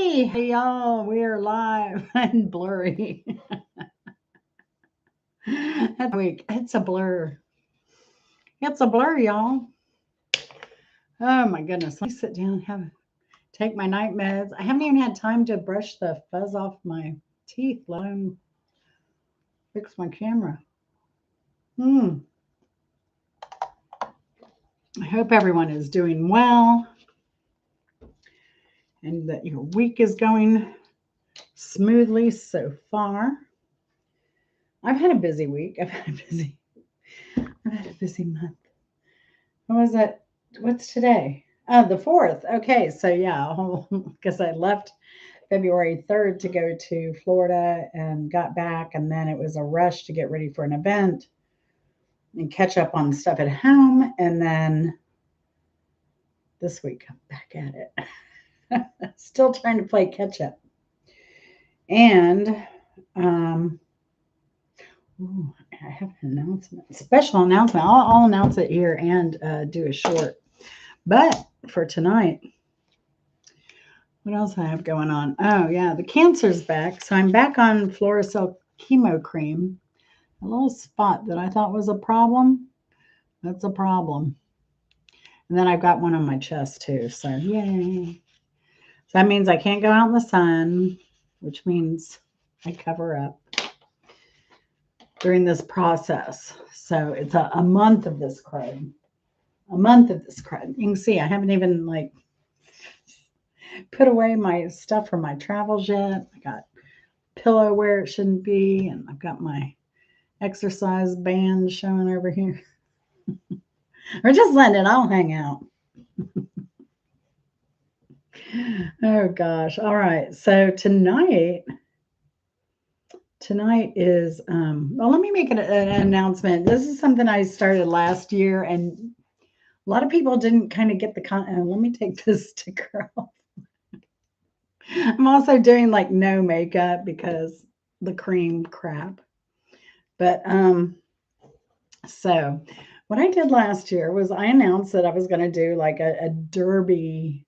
Hey y'all, we are live and blurry. That week, it's a blur. It's a blur, y'all. Oh my goodness. Let me sit down and take my night meds. I haven't even had time to brush the fuzz off my teeth, let alone fix my camera. I hope everyone is doing well and that your week is going smoothly so far. I've had a busy week. I've had a busy month. What was it? What's today? Oh, the 4th. Okay, so yeah, because I left February 3rd to go to Florida and got back, and then it was a rush to get ready for an event and catch up on stuff at home. And then this week, I'm back at it. Still trying to play catch up. And I have an announcement, special announcement. I'll announce it here and do a short. But for tonight, what else I have going on? Oh, yeah, the cancer's back. So I'm back on Fluorocell chemo cream. A little spot that I thought was a problem. That's a problem. And then I've got one on my chest too. So yay. So that means I can't go out in the sun, which means I cover up during this process. So it's a month of this crud. A month of this crud. You can see I haven't even put away my stuff from my travels yet. I got pillow where it shouldn't be, and I've got my exercise band showing over here. Or just letting it all hang out. Oh gosh. All right. So tonight is well, let me make an announcement. This is something I started last year, and a lot of people didn't kind of get the let me take this sticker off. I'm also doing no makeup because the cream crap. But so what I did last year was I announced that I was going to do a derby.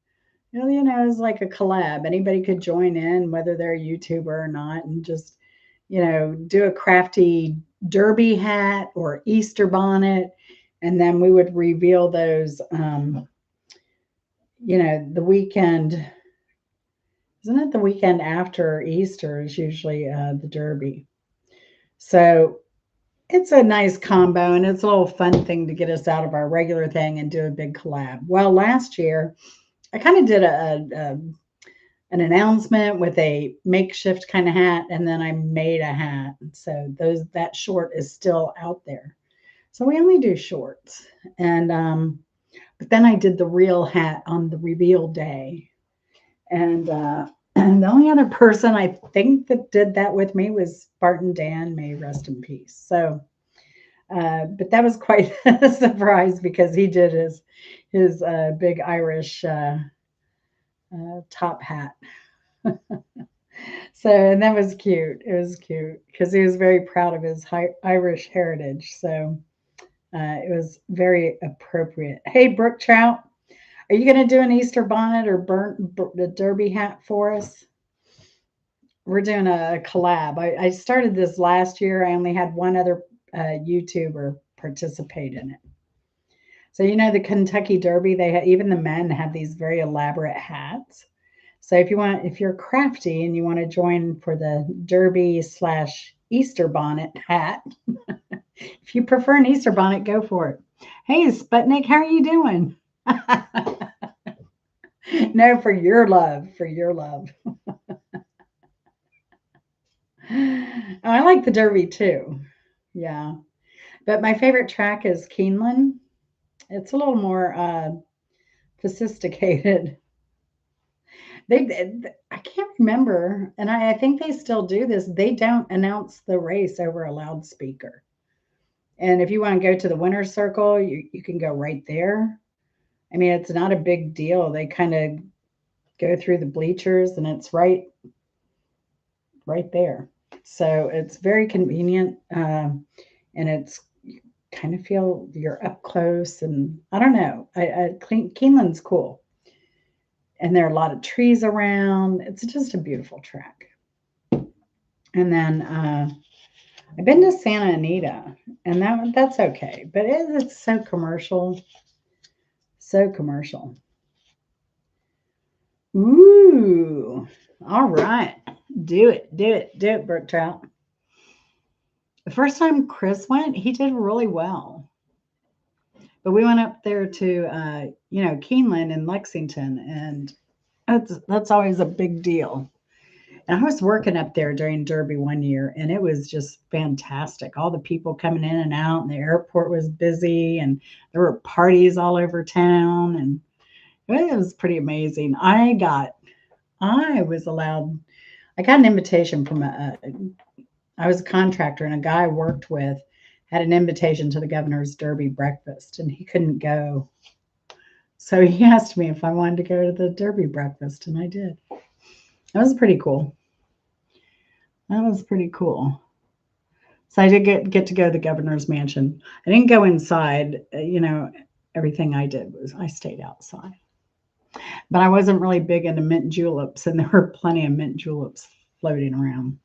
It's like a collab. Anybody could join in, whether they're a YouTuber or not, and just, do a crafty derby hat or Easter bonnet. And then we would reveal those, the weekend. Isn't it the weekend after Easter is usually the derby? So it's a nice combo, and it's a little fun thing to get us out of our regular thing and do a big collab. Well, last year, I kind of did an announcement with a makeshift kind of hat, and then I made a hat. So that short is still out there. So we only do shorts, and but then I did the real hat on the reveal day, and the only other person I think that did that with me was Spartan Dan. May he rest in peace. So. But that was quite a surprise because he did his big Irish top hat. So, and that was cute. It was cute because he was very proud of his Irish heritage. So it was very appropriate. Hey, Brooke Trout, are you going to do an Easter bonnet or the derby hat for us? We're doing a collab. I started this last year. I only had one other YouTuber participate in it. So the Kentucky Derby, even the men have these very elaborate hats. So if you're crafty and you want to join for the Derby / Easter bonnet hat, if you prefer an Easter bonnet, go for it. Hey, Sputnik, how are you doing? No, for your love. I like the Derby too. Yeah. But my favorite track is Keeneland. It's a little more sophisticated. I can't remember, and I think they still do this. They don't announce the race over a loudspeaker. And if you want to go to the winner's circle, you can go right there. I mean, it's not a big deal. They kind of go through the bleachers, and it's right there. So it's very convenient, and it's you kind of feel you're up close. And I don't know, Keeneland's cool. and there are a lot of trees around. It's just a beautiful track. And then I've been to Santa Anita, and that's okay, but it's so commercial, so commercial. Ooh, all right, do it, do it, do it, Brook Trout. The first time Chris went, he did really well. But we went up there to, Keeneland in Lexington, and that's always a big deal. And I was working up there during Derby one year, and it was just fantastic. All the people coming in and out, and the airport was busy, and there were parties all over town, and it was pretty amazing. I was allowed. I got an invitation from I was a contractor, and a guy I worked with had an invitation to the governor's Derby breakfast, and he couldn't go. So he asked me if I wanted to go to the Derby breakfast, and I did. That was pretty cool. That was pretty cool. So I did get to go to the governor's mansion. I didn't go inside. Everything I did was I stayed outside. But I wasn't really big into mint juleps, and there were plenty of mint juleps floating around.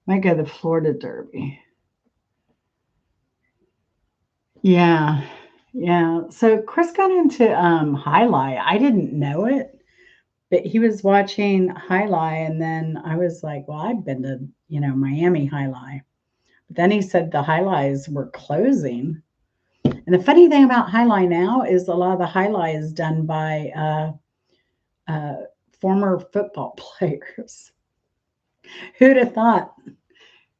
Might go to the Florida Derby. Yeah, yeah. So Chris got into highlight. I didn't know it, but he was watching highlight, and then I was like, "Well, I've been to Miami highlight." But then he said the highlights were closing. And the funny thing about highlight now is a lot of the highlight is done by former football players. Who'd have thought?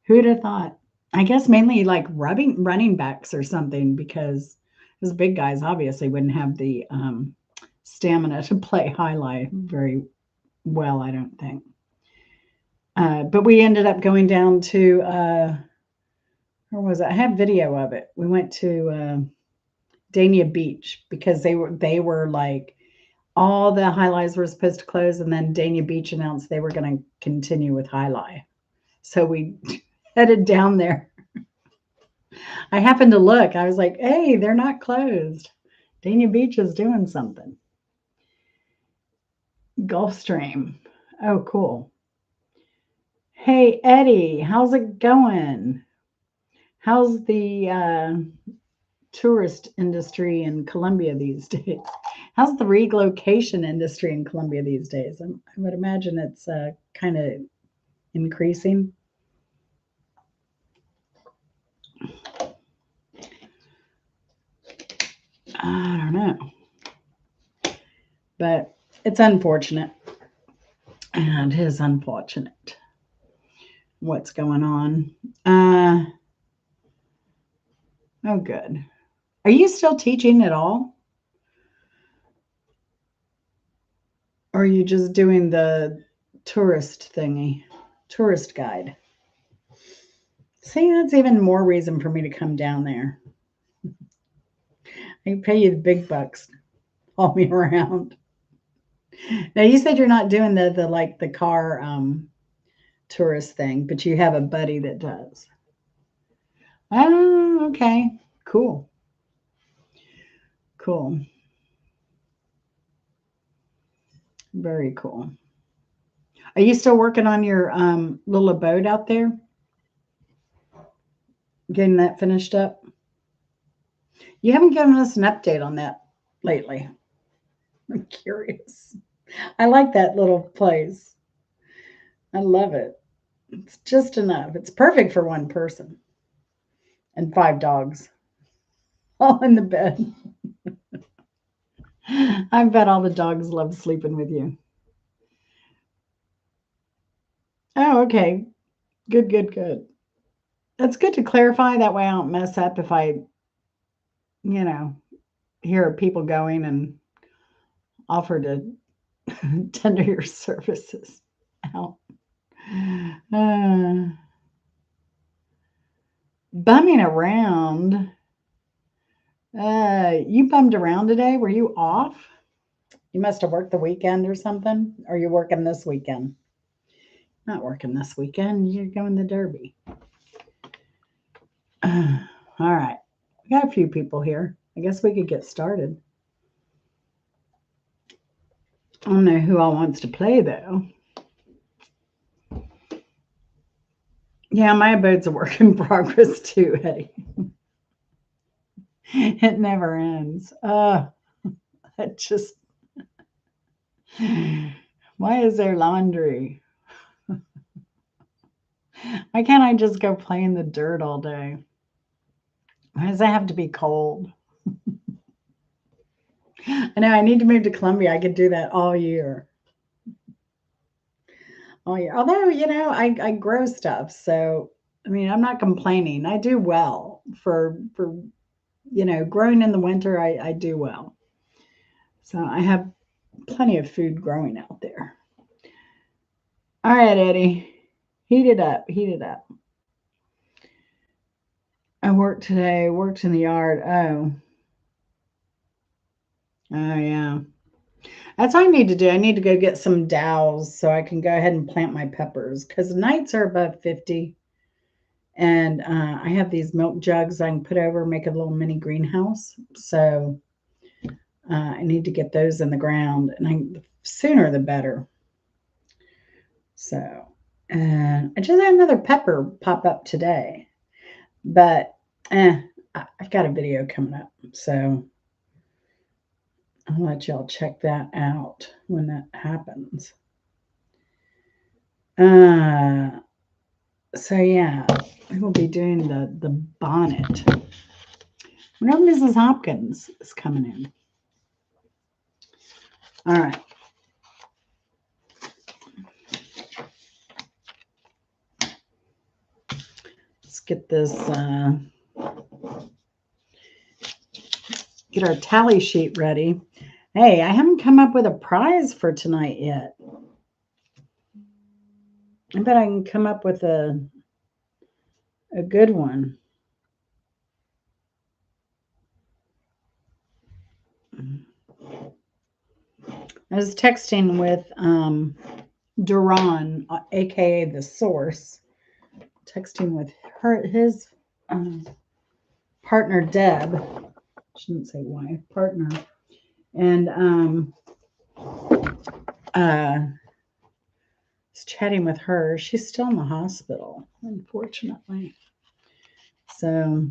Who'd have thought? I guess mainly like running backs or something, because those big guys obviously wouldn't have the stamina to play highlight very well, I don't think. But we ended up going down to where was it? I have video of it. We went to Dania Beach, because they were like, all the highlights were supposed to close, and then Dania Beach announced they were going to continue with highlight. So we headed down there. I happened to look. I was like, hey, they're not closed. Dania Beach is doing something. Gulfstream. Oh, cool. Hey, Eddie, how's it going? How's the tourist industry in Columbia these days? How's the relocation industry in Columbia these days? I would imagine it's kind of increasing. I don't know, but it's unfortunate. And it is unfortunate what's going on. Oh, good. Are you still teaching at all? Or are you just doing the tourist thingy, tourist guide? See, that's even more reason for me to come down there. I can pay you the big bucks. Haul me around. Now you said you're not doing the like the car tourist thing, but you have a buddy that does. Oh, okay. Cool. Cool. Very cool. Are you still working on your little abode out there? Getting that finished up? You haven't given us an update on that lately. I'm curious. I like that little place. I love it. It's just enough. It's perfect for one person and 5 dogs all in the bed. I bet all the dogs love sleeping with you. Oh, okay. Good, good, good. That's good to clarify. That way I don't mess up if I, you know, hear people going and offer to tender your services out. Uh, bumming around. You bummed around today. Were you off? You must have worked the weekend or something. Or you working this weekend? Not working this weekend. You're going to Derby. All right. We got a few people here. I guess we could get started. I don't know who all wants to play, though. Yeah, my abode's a work in progress, too, Eddie. It never ends. It just... Why is there laundry? Why can't I just go play in the dirt all day? Why does it have to be cold? I know I need to move to Columbia. I could do that all year. All year. Although, I grow stuff. So, I mean, I'm not complaining. I do well for growing in the winter. I do well. So I have plenty of food growing out there. All right, Eddie. Heat it up. Heat it up. I worked today, worked in the yard. Oh yeah. That's what I need to do. I need to go get some dowels so I can go ahead and plant my peppers because the nights are above 50. And I have these milk jugs I can put over, make a little mini greenhouse. So I need to get those in the ground, and the sooner the better. So I just had another pepper pop up today, but I've got a video coming up. So I'll let y'all check that out when that happens. So yeah, we will be doing the bonnet. Whenever Mrs. Hopkins is coming in. All right. Let's get this, get our tally sheet ready. Hey, I haven't come up with a prize for tonight yet. I bet I can come up with a good one. I was texting with Duran, aka the Source, texting with his partner Deb. I shouldn't say wife, partner, and was chatting with her. She's still in the hospital, unfortunately. So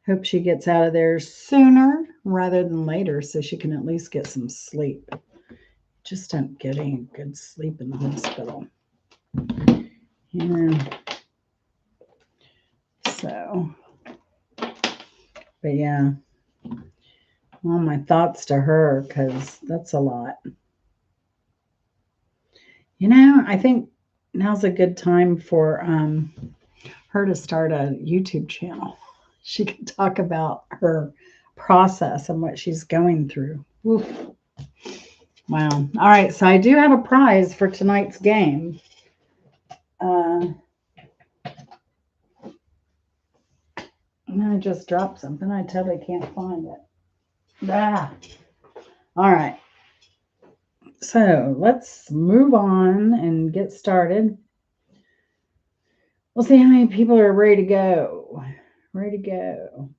hope she gets out of there sooner rather than later so she can at least get some sleep. Just don't get any good sleep in the hospital. Yeah. So, but yeah, all my thoughts to her because that's a lot. I think now's a good time for her to start a YouTube channel. She can talk about her process and what she's going through. Oof. Wow. All right. So I do have a prize for tonight's game. I just dropped something. I totally can't find it. All right. So let's move on and get started. We'll see how many people are ready to go. Ready to go.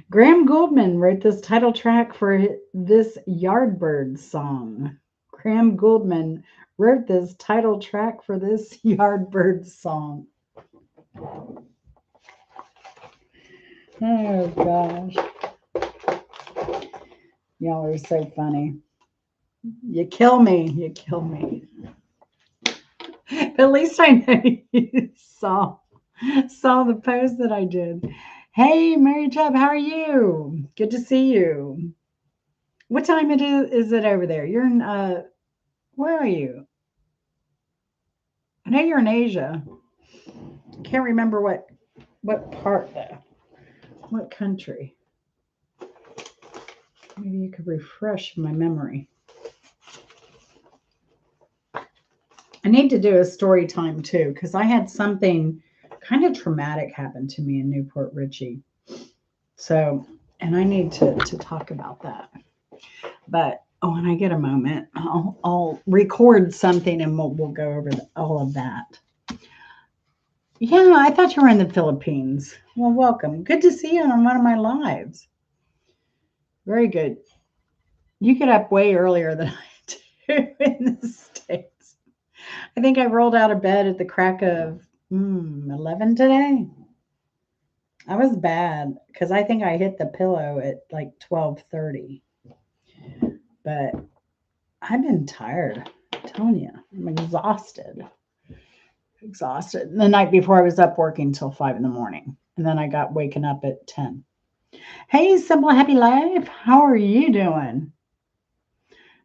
Graham Gouldman wrote this title track for this Yardbirds song. Graham Gouldman wrote this title track for this Yardbirds song. Oh gosh. Y'all are so funny. You kill me. You kill me. But at least I know you saw the post that I did. Hey, Mary Chubb, how are you? Good to see you. What time is it over there? You're in where are you? I know you're in Asia. Can't remember what part though. What country? Maybe you could refresh my memory. I need to do a story time too, because I had something kind of traumatic happen to me in Newport Richey. So, and I need to talk about that. But when I get a moment, I'll record something and we'll go over all of that. Yeah, I thought you were in the Philippines. Well, welcome. Good to see you on one of my lives. Very good. You get up way earlier than I do in the States. I think I rolled out of bed at the crack of 11 today. I was bad because I think I hit the pillow at like 12:30. But I've been tired. I'm telling you, I'm exhausted. Exhausted. The night before, I was up working till 5 in the morning, and then I got waken up at 10. Hey, Simple Happy Life, how are you doing?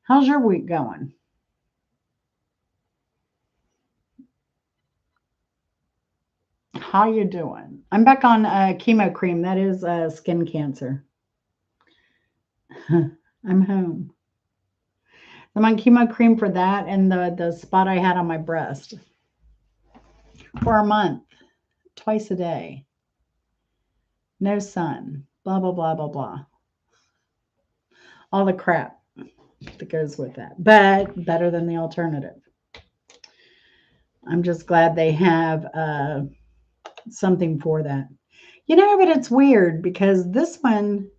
How's your week going? How you doing? I'm back on chemo cream. That is skin cancer. I'm home. I'm on chemo cream for that and the spot I had on my breast for a month, twice a day. No sun. Blah blah blah blah blah. All the crap that goes with that, but better than the alternative. I'm just glad they have something for that. But it's weird because this one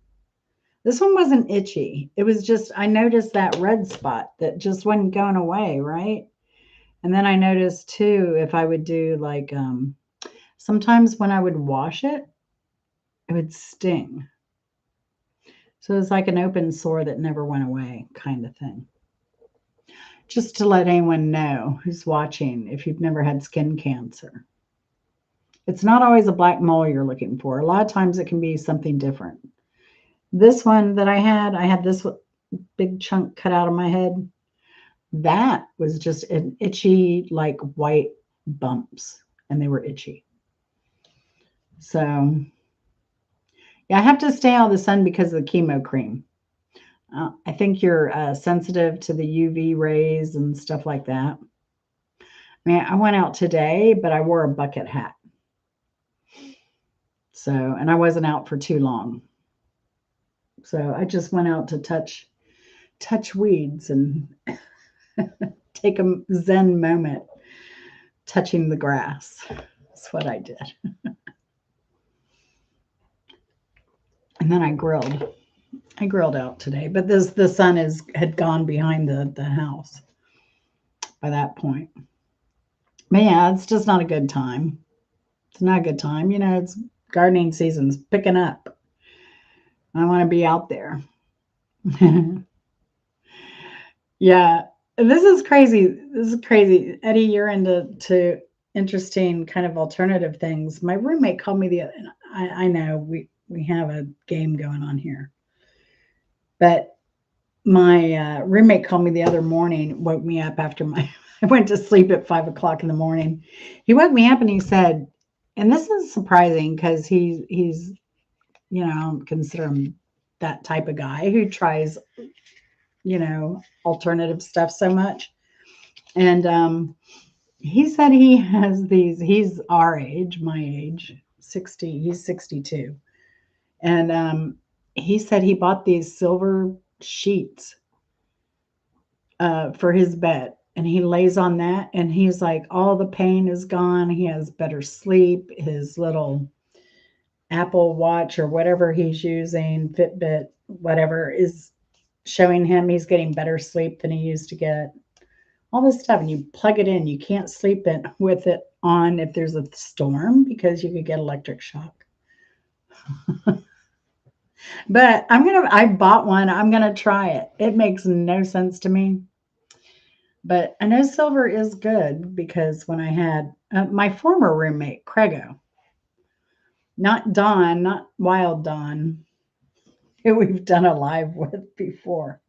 wasn't itchy. It was just I noticed that red spot that just wasn't going away, right? And then I noticed too if I would do like sometimes when I would wash it, it would sting. So it's like an open sore that never went away kind of thing. Just to let anyone know who's watching if you've never had skin cancer. It's not always a black mole you're looking for. A lot of times it can be something different. This one that I had this big chunk cut out of my head. That was just an itchy, like white bumps, and they were itchy. So, yeah, I have to stay out of the sun because of the chemo cream. I think you're sensitive to the UV rays and stuff like that. I mean, I went out today, but I wore a bucket hat. So, and I wasn't out for too long. So I just went out to touch weeds and take a Zen moment touching the grass. That's what I did. And then I grilled. I grilled out today, but the sun had gone behind the house by that point. But yeah, it's just not a good time. It's not a good time. It's gardening season's picking up. I want to be out there. Yeah, this is crazy. This is crazy. Eddie, you're into interesting kind of alternative things. My roommate called me I know we have a game going on here. But my roommate called me the other morning, woke me up after I went to sleep at 5 o'clock in the morning. He woke me up and he said, and this is surprising because he's consider him that type of guy who tries, alternative stuff so much. And he said he has he's our age, my age, 60, he's 62. And he said he bought these silver sheets for his bed. And he lays on that and he's like, all the pain is gone. He has better sleep. His little Apple Watch or whatever he's using, Fitbit, whatever, is showing him he's getting better sleep than he used to get. All this stuff. And you plug it in. You can't sleep with it on if there's a storm because you could get electric shock. But I bought one. I'm going to try it. It makes no sense to me. But I know silver is good because when I had my former roommate, Craigo, not Dawn, not Wild Dawn, who we've done a live with before.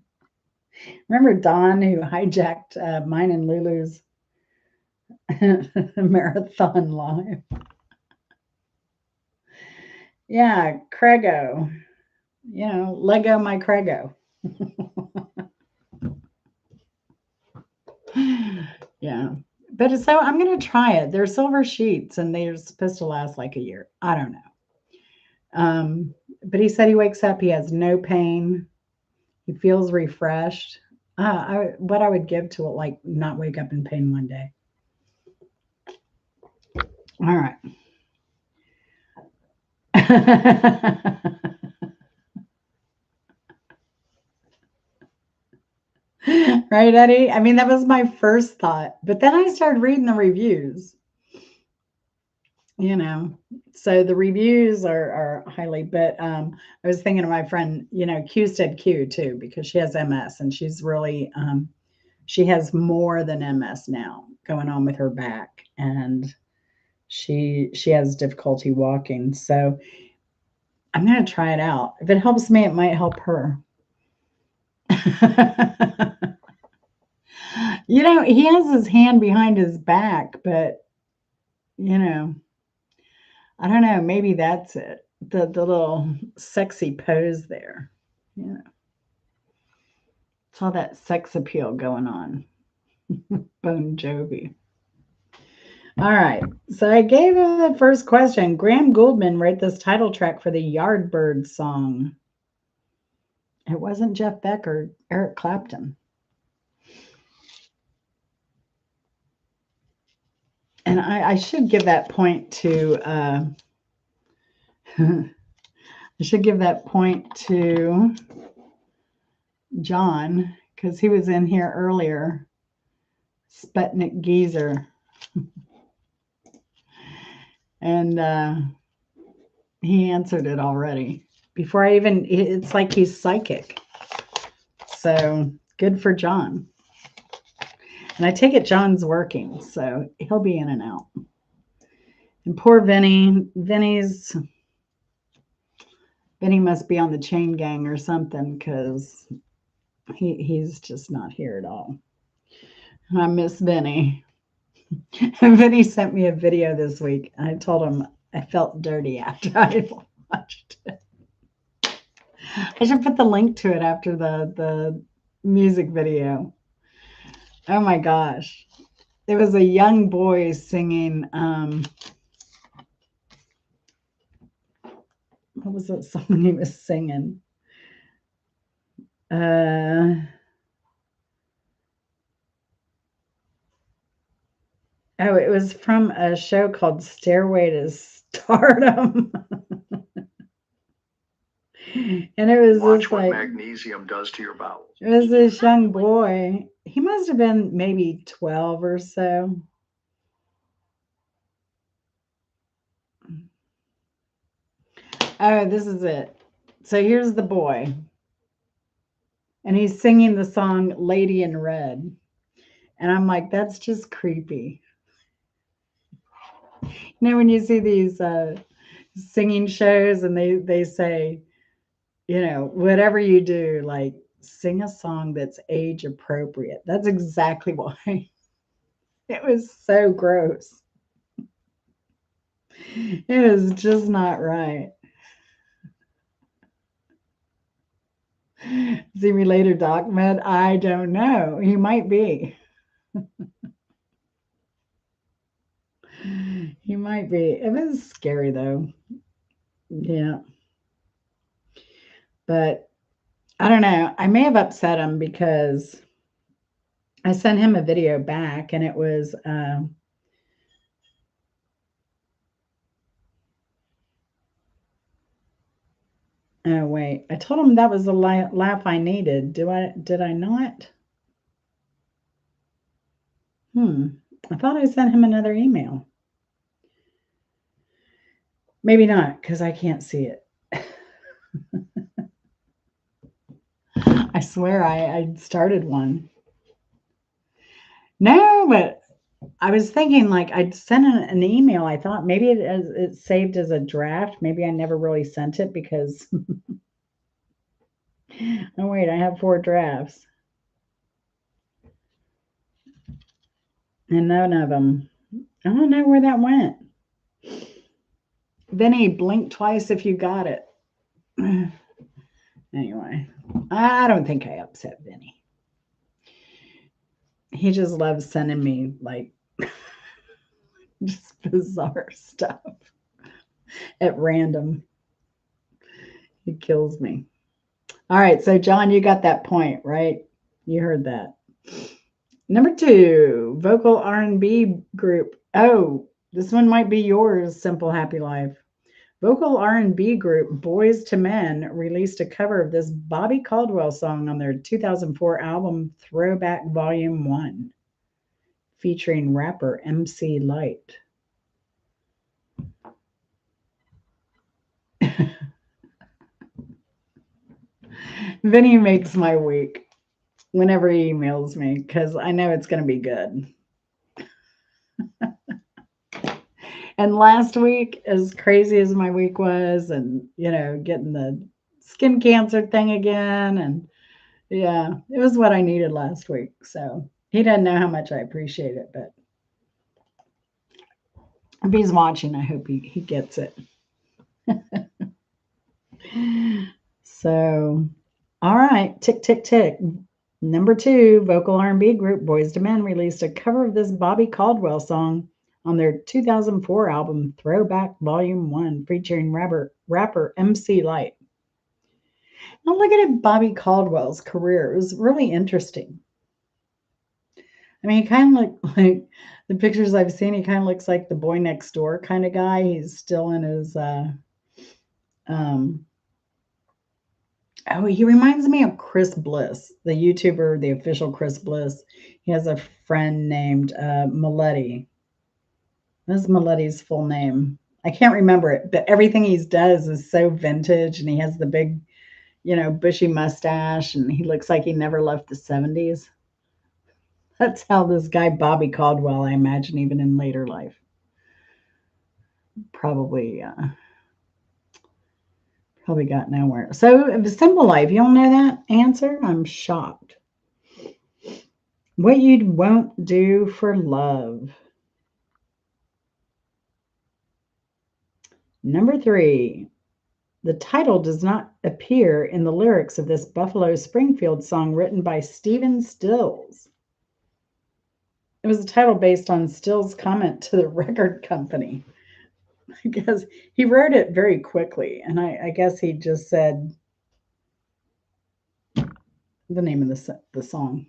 Remember Dawn who hijacked mine and Lulu's marathon live? Yeah, Craigo. Lego my Craigo. Yeah. But so I'm going to try it. They're silver sheets and they're supposed to last like a year. I don't know. But he said he wakes up, he has no pain. He feels refreshed. What I would give to like not wake up in pain one day. All right. Right, Eddie? I mean, that was my first thought. But then I started reading the reviews, you know. So the reviews are highly, but I was thinking of my friend, Q said Q too, because she has MS and she's really she has more than MS now going on with her back. And she has difficulty walking. So I'm gonna try it out. If it helps me, it might help her. He has his hand behind his back, but you know, I don't know, maybe that's it. The little sexy pose there. Yeah. It's all that sex appeal going on. Bon Jovi. All right. So I gave him the first question. Graham Gouldman wrote this title track for the Yardbird song. It wasn't Jeff Beck or Eric Clapton. And I should give that point to I should give that point to John, because he was in here earlier. Sputnik Geezer. And he answered it already. Before I even, it's like he's psychic. So good for John. And I take it John's working, so he'll be in and out. And poor Vinny. Vinny must be on the chain gang or something, because he's just not here at all. I miss Vinny. Vinny sent me a video this week. I told him I felt dirty after I watched it. I should put the link to it after the music video. Oh my gosh. It was a young boy singing, what was that song he was singing? It was from a show called Stairway to Stardom. And it was Watch just what like magnesium does to your bowels. It was this young boy. He must have been maybe 12 or so. Oh, this is it. So here's the boy. And he's singing the song Lady in Red. And I'm like, that's just creepy. When you see these singing shows and they say, whatever you do, like sing a song that's age appropriate. That's exactly why. It was so gross. It was just not right. Is he related to Ahmed? I don't know. He might be. He might be. It was scary though. Yeah. But I don't know. I may have upset him because I sent him a video back and it was oh wait. I told him that was the laugh I needed. Did I not? I thought I sent him another email. Maybe not, because I can't see it. I swear I started one. No, but I was thinking like I'd sent an email. I thought maybe it's saved as a draft. Maybe I never really sent it because oh wait, I have 4 drafts. And none of them. I don't know where that went. Vinny, blink twice if you got it. Anyway, I don't think I upset Vinny. He just loves sending me like just bizarre stuff at random. He kills me. All right, so John, you got that point, right? You heard that. Number 2, vocal R&B group. Oh, this one might be yours, Simple Happy Life. Vocal R&B group Boys to Men released a cover of this Bobby Caldwell song on their 2004 album Throwback Volume 1, featuring rapper MC Light. Vinny makes my week whenever he emails me because I know it's going to be good. And last week, as crazy as my week was, and getting the skin cancer thing again, and yeah, it was what I needed last week. So he doesn't know how much I appreciate it, but if he's watching, I hope he gets it. So, all right, tick, tick, tick. Number 2, vocal R&B group Boys to Men released a cover of this Bobby Caldwell song on their 2004 album Throwback Volume 1, featuring rapper MC Light. Now look at Bobby Caldwell's career. It was really interesting. I mean, he kind of looked like the pictures I've seen. He kind of looks like the boy next door kind of guy. He's still in his um, oh, he reminds me of Chris Bliss, the YouTuber, the official Chris Bliss. He has a friend named Maletti. That's Maletti's full name. I can't remember it, but everything he does is so vintage, and he has the big, bushy mustache, and he looks like he never left the 70s. That's how this guy, Bobby Caldwell, I imagine, even in later life, probably got nowhere. So, Simple Life, you don't know that answer? I'm shocked. What you won't do for love. Number 3, the title does not appear in the lyrics of this Buffalo Springfield song written by Stephen Stills. It was a title based on Stills' comment to the record company. I guess he wrote it very quickly, and I guess he just said the name of the song.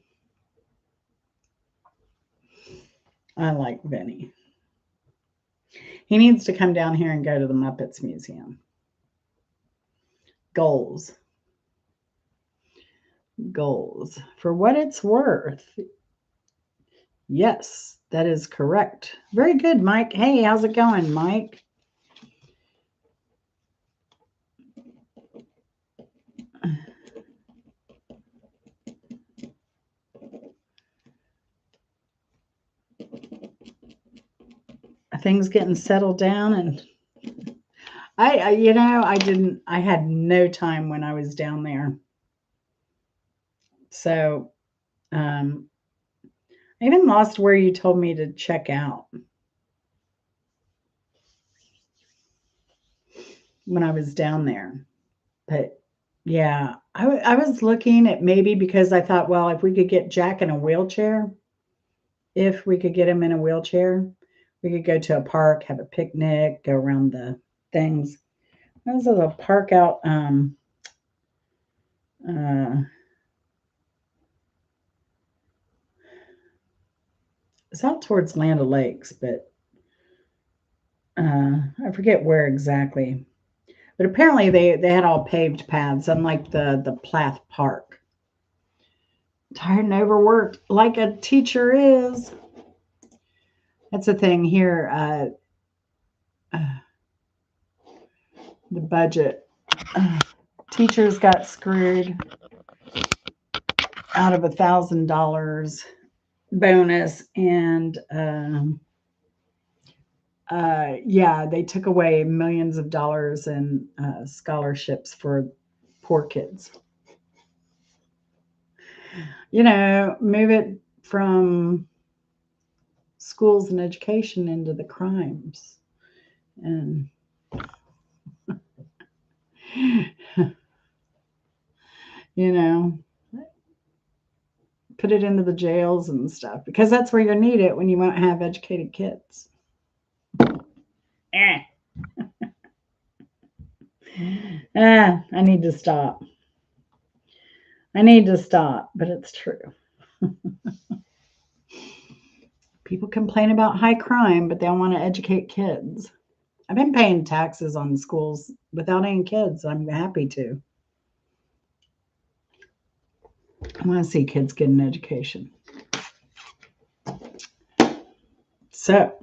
I like Vinny. He needs to come down here and go to the Muppets Museum. Goals. For what it's worth. Yes, that is correct. Very good, Mike. Hey, how's it going, Mike? Things getting settled down, and I had no time when I was down there. So, I even lost where you told me to check out when I was down there. But yeah, I was looking at maybe because I thought, well, if we could get Jack in a wheelchair, if we could get him in a wheelchair, we could go to a park, have a picnic, go around the things. This is a park out it's out towards Land O'Lakes, but I forget where exactly. But apparently they had all paved paths, unlike the Plath Park. Tired and overworked, like a teacher is. That's the thing here. The budget. Teachers got screwed out of $1,000 bonus, and yeah, they took away millions of dollars in scholarships for poor kids. Move it from schools and education into the crimes, and put it into the jails and stuff, because that's where you need it when you won't have educated kids. I need to stop. But it's true. People complain about high crime, but they don't want to educate kids. I've been paying taxes on schools without any kids. I'm happy to. I want to see kids get an education. So,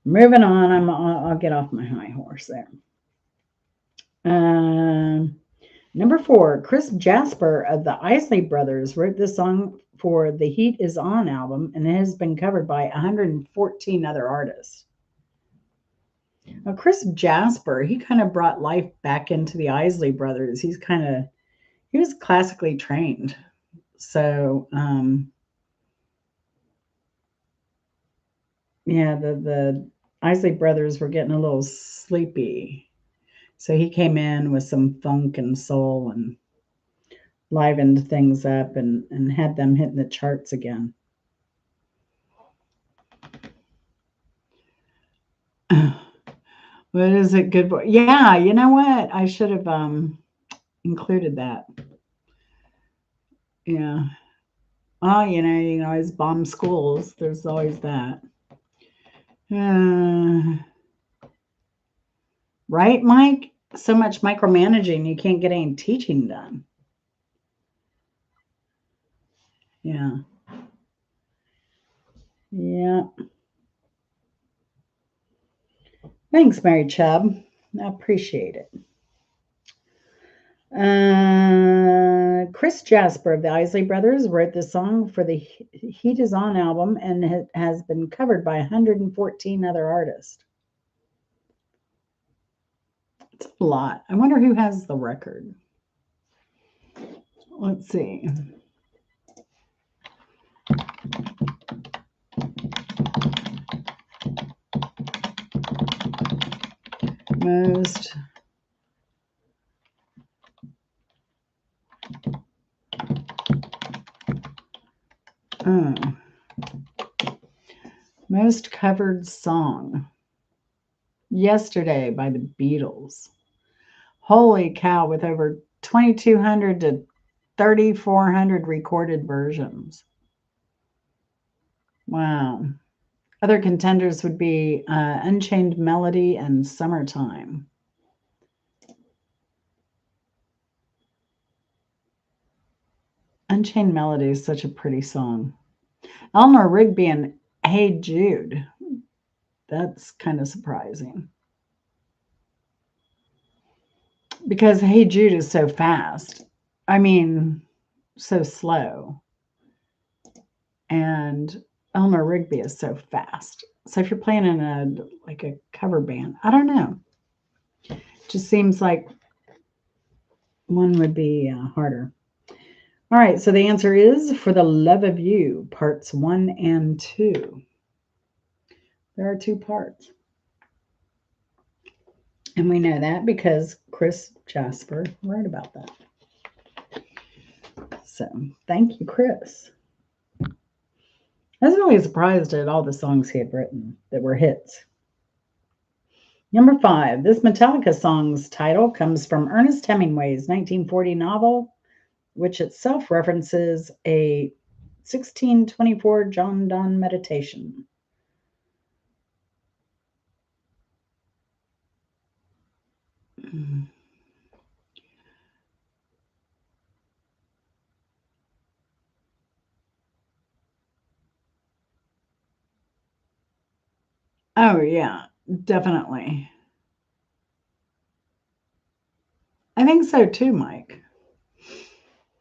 moving on, I'll get off my high horse there. Number 4, Chris Jasper of the Isley Brothers wrote this song for the Heat Is On album, and it has been covered by 114 other artists. Now, Chris Jasper, he kind of brought life back into the Isley Brothers. He was classically trained. So, yeah, the Isley Brothers were getting a little sleepy. So he came in with some funk and soul and livened things up and had them hitting the charts again. What is it good for? Yeah, you know what? I should have included that. Yeah. Oh, you can always bomb schools. There's always that. Uh, right, Mike? So much micromanaging, you can't get any teaching done. Yeah. Yeah. Thanks, Mary Chubb. I appreciate it. Chris Jasper of the Isley Brothers wrote the song for the Heat Is On album, and it has been covered by 114 other artists. It's a lot. I wonder who has the record. Let's see. Most oh, most covered song. Yesterday by the Beatles. Holy cow, with over 2,200 to 3,400 recorded versions. Wow. Other contenders would be Unchained Melody and Summertime. Unchained Melody is such a pretty song. Eleanor Rigby and Hey Jude. That's kind of surprising. Because Hey Jude is so fast. I mean, so slow. And Eleanor Rigby is so fast. So if you're playing in a cover band, I don't know. Just seems like one would be harder. All right, so the answer is For the Love of You, parts 1 and 2. There are 2 parts. And we know that because Chris Jasper wrote about that. So thank you, Chris. I was really surprised at all the songs he had written that were hits. Number 5, this Metallica song's title comes from Ernest Hemingway's 1940 novel, which itself references a 1624 John Donne meditation. Oh, yeah, definitely. I think so too, Mike.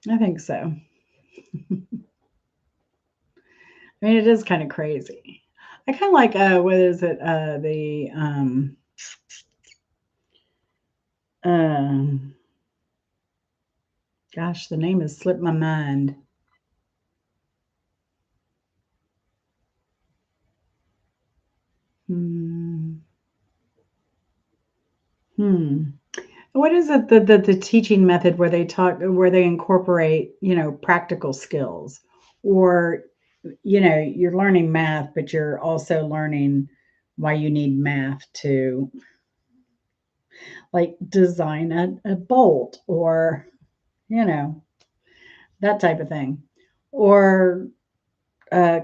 I think so. I mean, it is kind of crazy. I kind of like, what is it? Um, gosh, the name has slipped my mind. Hmm. Hmm. What is it the teaching method where they incorporate, practical skills, or you're learning math, but you're also learning why you need math to like design a bolt or you know that type of thing, or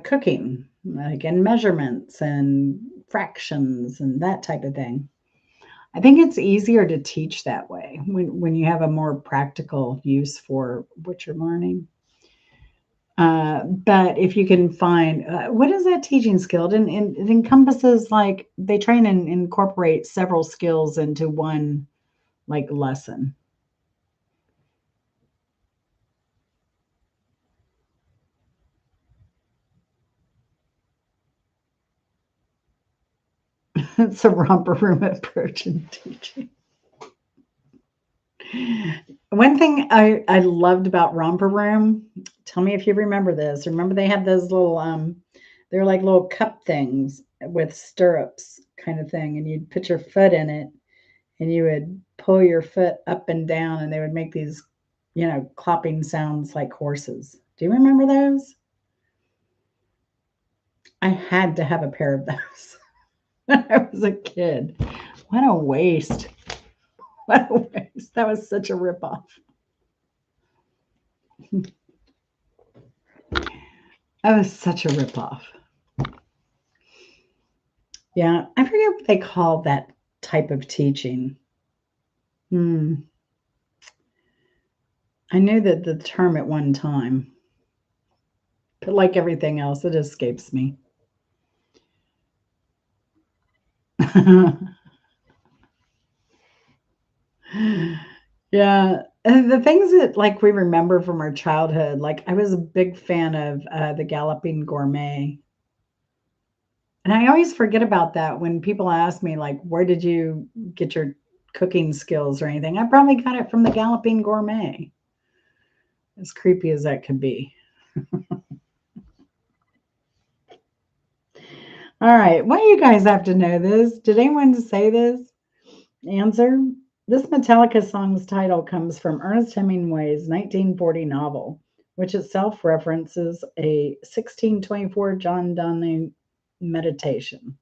cooking, like, and measurements and fractions and that type of thing. I think it's easier to teach that way when you have a more practical use for what you're learning. But if you can find what is that teaching skill? And it encompasses like they train and incorporate several skills into one like lesson. It's a romper room approach in teaching. One thing I loved about romper room, tell me if you remember this. Remember they had those little they're like little cup things with stirrups kind of thing, and you'd put your foot in it and you would pull your foot up and down and they would make these, clopping sounds like horses. Do you remember those? I had to have a pair of those when I was a kid. What a waste. What a waste. That was such a ripoff. That was such a ripoff. Yeah, I forget what they call that type of teaching. Hmm. I knew that the term at one time, but like everything else, it escapes me. Yeah, and the things that like we remember from our childhood, like I was a big fan of the Galloping Gourmet, and I always forget about that when people ask me like, "Where did you get your cooking skills or anything?" I probably got it from the Galloping Gourmet. As creepy as that could be. All right, why do you guys have to know this? Did anyone say this? Answer. This Metallica song's title comes from Ernest Hemingway's 1940 novel, which itself references a 1624 John Donne meditation.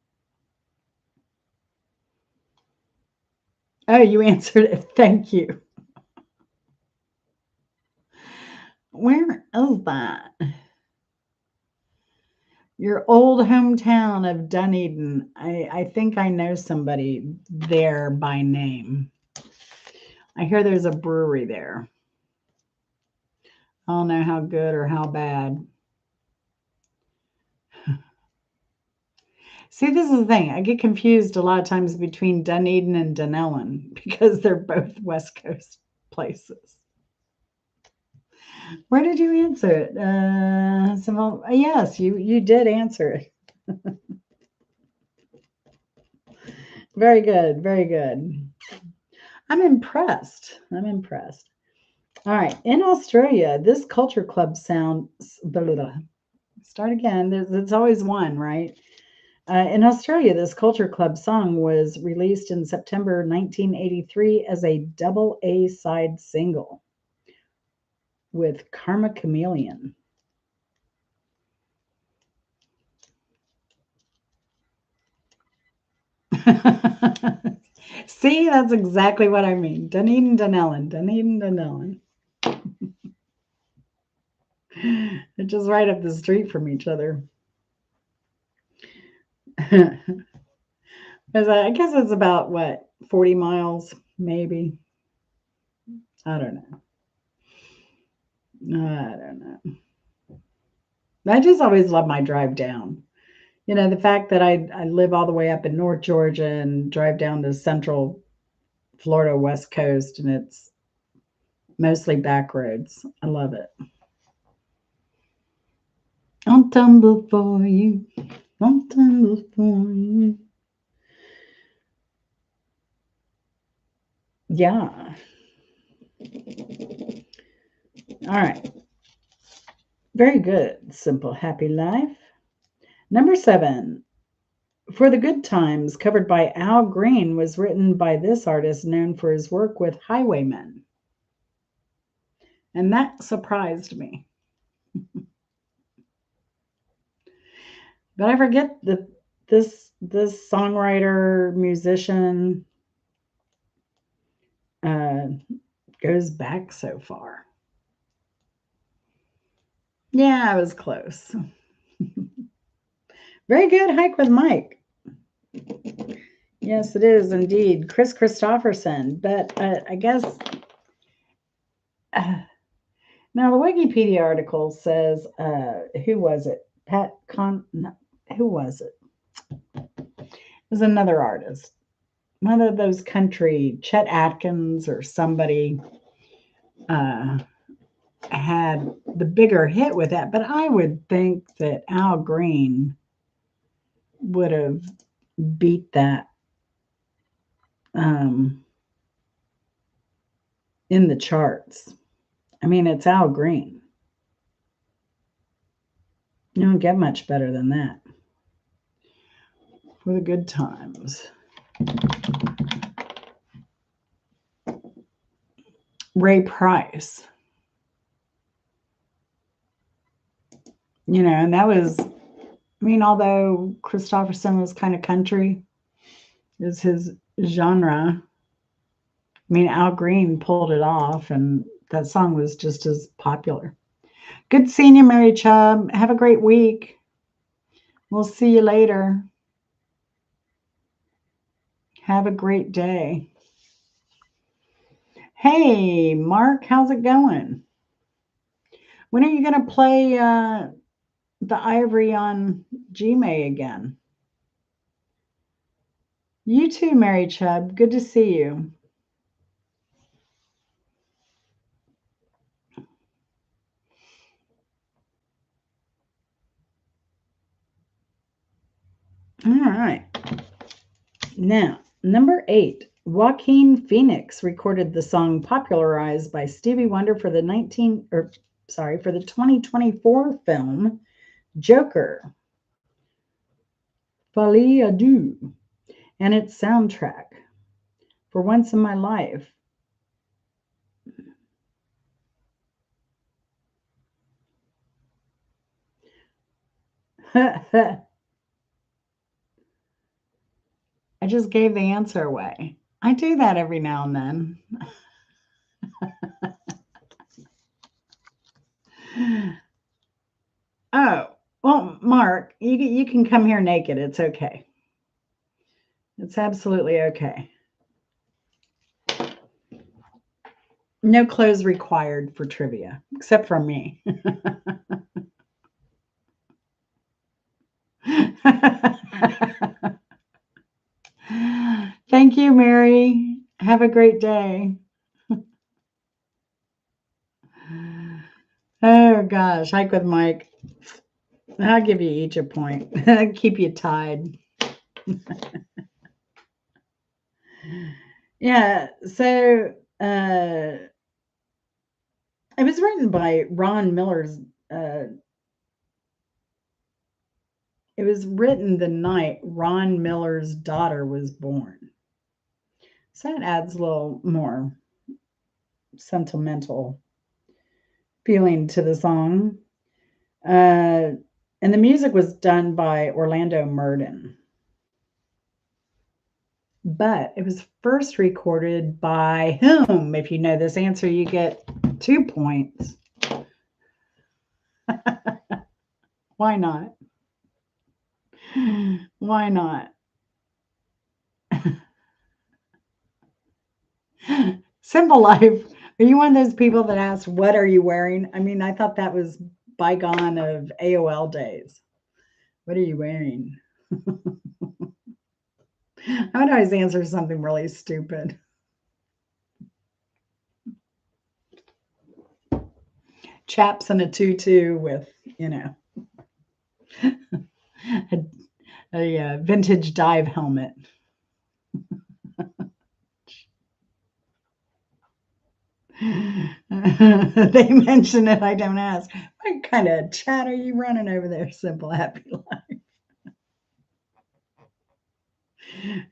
Oh, you answered it. Thank you. Where is that? Your old hometown of Dunedin. I think I know somebody there by name. I hear there's a brewery there. I don't know how good or how bad. See, this is the thing. I get confused a lot of times between Dunedin and Dunellen because they're both West Coast places. Where did you answer it? Yes, you did answer it. Very good, very good. I'm impressed. I'm impressed. All right. In Australia, this culture club sounds. Blah, blah, blah. Start again. There's always one, right? In Australia, this culture club song was released in September 1983 as a double A side single with Karma Chameleon. See, that's exactly what I mean. Dunedin, Dunellen, Dunedin, Dunellen. They're just right up the street from each other. I guess it's about what, 40 miles, maybe. I don't know. I don't know. I just always love my drive down. The fact that I live all the way up in North Georgia and drive down to central Florida, West Coast, and it's mostly back roads. I love it. I'll tumble for you. I'll tumble for you. Yeah. All right. Very good. Simple, happy life. Number 7. For the Good Times, covered by Al Green, was written by this artist known for his work with Highwaymen. And that surprised me. But I forget that this songwriter, musician uh, goes back so far. Yeah, I was close. Very good hike with Mike. Yes, it is indeed. Chris Christopherson. But I guess uh, now the Wikipedia article says, who was it? Pat Con. No, who was it? It was another artist. One of those country, Chet Atkins or somebody uh, had the bigger hit with that. But I would think that Al Green would have beat that um, in the charts. I mean, it's Al Green. You don't get much better than that. For the good times. Ray Price. And that was, I mean, although Christopherson was kind of country, is his genre. I mean, Al Green pulled it off, and that song was just as popular. Good seeing you, Mary Chubb. Have a great week. We'll see you later. Have a great day. Hey, Mark, how's it going? When are you going to play the Ivory on Gmail again? You too, Mary Chubb. Good to see you. All right. Now, number 8, Joaquin Phoenix recorded the song popularized by Stevie Wonder for the 2024 film Joker, Folie à Deux, and its soundtrack, For Once in My Life. I just gave the answer away. I do that every now and then. Oh, well, Mark, you can come here naked. It's okay. It's absolutely okay. No clothes required for trivia, except for me. Thank you, Mary. Have a great day. Oh, gosh. Hike with Mike. I'll give you each a point. Keep you tied. Yeah. So it was written by Ron Miller's. It was written the night Ron Miller's daughter was born. So that adds a little more sentimental feeling to the song. And the music was done by Orlando Murden. But it was first recorded by whom? If you know this answer, you get 2 points. Why not? Why not? Simple Life. Are you one of those people that asks, what are you wearing? I mean, I thought that was bygone of AOL days. What are you wearing? I would always answer something really stupid. Chaps in a tutu with, a, a vintage dive helmet. They mention it, I don't ask. What kind of chat are you running over there, Simple Happy Life?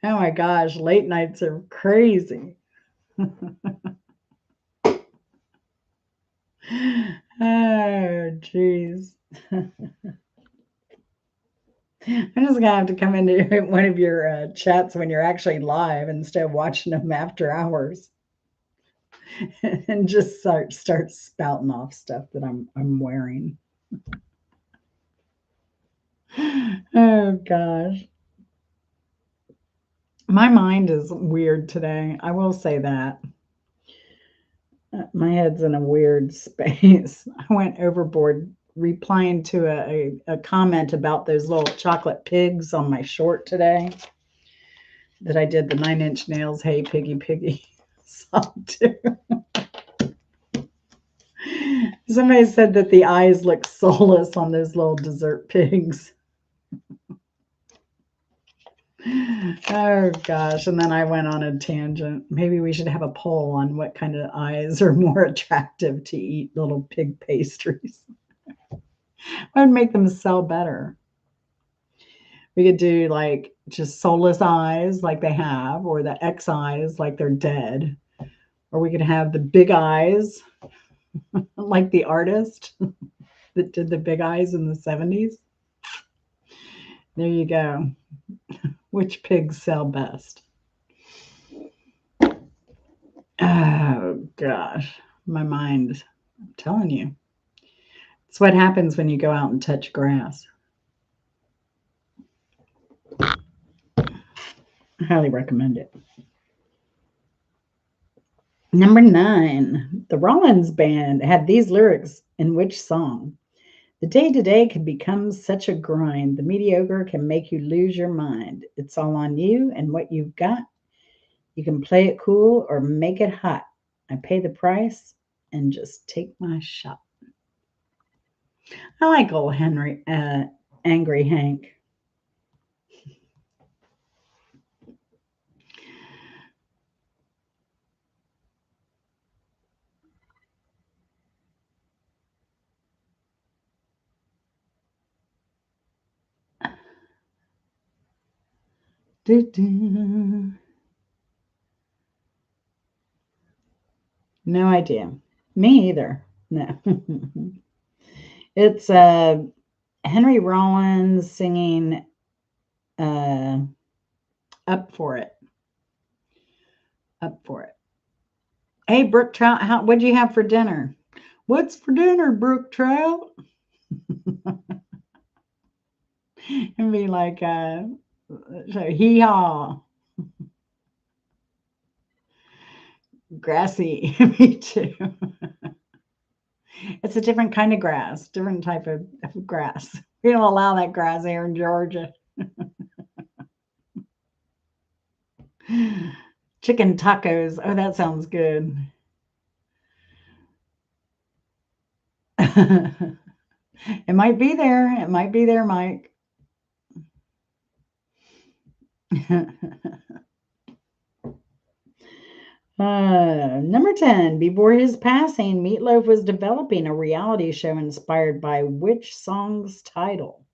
Oh my gosh, late nights are crazy. Oh, jeez. I'm just gonna have to come into one of your chats when you're actually live instead of watching them after hours, and just start spouting off stuff that I'm wearing. Oh gosh. My mind is weird today. I will say that. My head's in a weird space. I went overboard replying to a comment about those little chocolate pigs on my short today that I did the 9-inch nails, hey, piggy, piggy song to. Somebody said that the eyes look soulless on those little dessert pigs. Oh gosh. And then I went on a tangent. Maybe we should have a poll on what kind of eyes are more attractive to eat little pig pastries. What would make them sell better? We could do like just soulless eyes like they have, or the X eyes like they're dead. Or we could have the big eyes like the artist that did the big eyes in the 70s. There you go. Which pigs sell best? Oh gosh, my mind. I'm telling you. It's what happens when you go out and touch grass. I highly recommend it. Number 9, the Rollins Band had these lyrics in which song? The day-to-day can become such a grind. The mediocre can make you lose your mind. It's all on you and what you've got. You can play it cool or make it hot. I pay the price and just take my shot. I like old Henry, Angry Hank. Doo-doo. No idea. Me either. No. It's Henry Rollins singing uh, Up for It. Up for It. Hey, Brook Trout, what'd you have for dinner? What's for dinner, Brook Trout? And be like, hee haw. Grassy. Me too. It's a different kind of grass, different type of grass. We don't allow that grass here in Georgia. Chicken tacos. Oh, that sounds good. It might be there. It might be there, Mike. Number 10. Before his passing, Meatloaf was developing a reality show inspired by which song's title?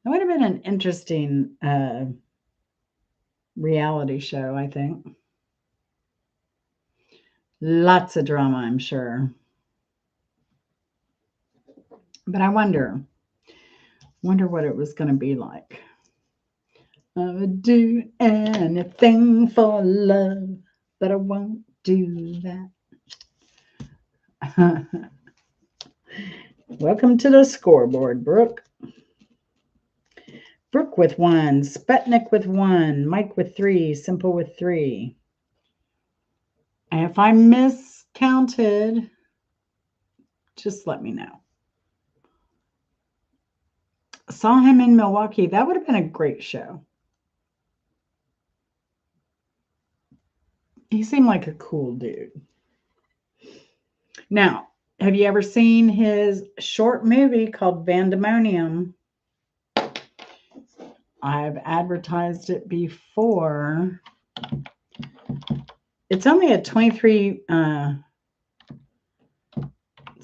That would have been an interesting reality show, I think. Lots of drama, I'm sure. But I wonder what it was going to be like. I would do anything for love, but I won't do that. Welcome to the scoreboard, Brooke. Brooke with 1, Sputnik with 1, Mike with 3, Simple with 3. And if I miscounted, just let me know. Saw him in Milwaukee. That would have been a great show. He seemed like a cool dude. Now, have you ever seen his short movie called Vandemonium? I've advertised it before. It's only a 23 it's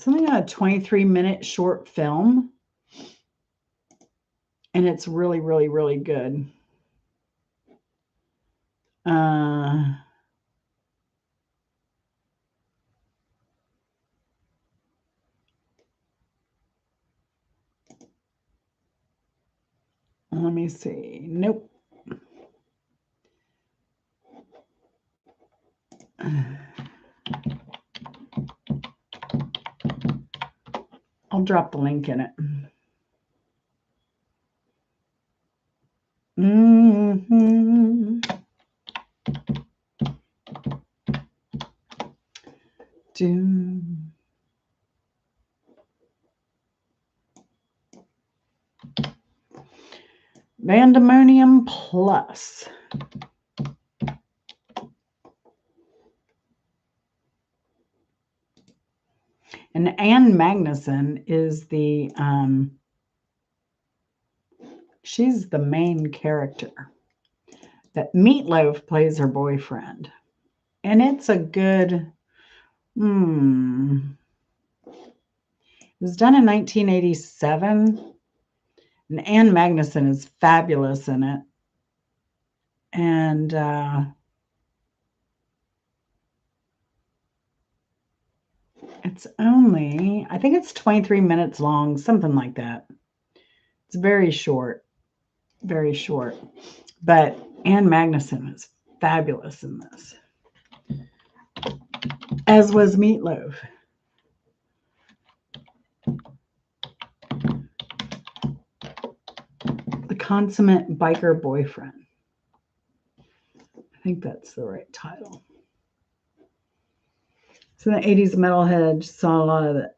only a 23-minute short film. And it's really, really, really good. Let me see. Nope. I'll drop the link in it. Do. Vandemonium Plus. And Anne Magnuson is she's the main character. That Meatloaf plays her boyfriend. And it's a good, it was done in 1987. And Anne Magnuson is fabulous in it. And it's only, I think it's 23 minutes long, something like that. It's very short, very short. But Anne Magnuson is fabulous in this, as was Meatloaf. The Consummate Biker Boyfriend. I think that's the right title. So the 80s metalhead saw a lot of it.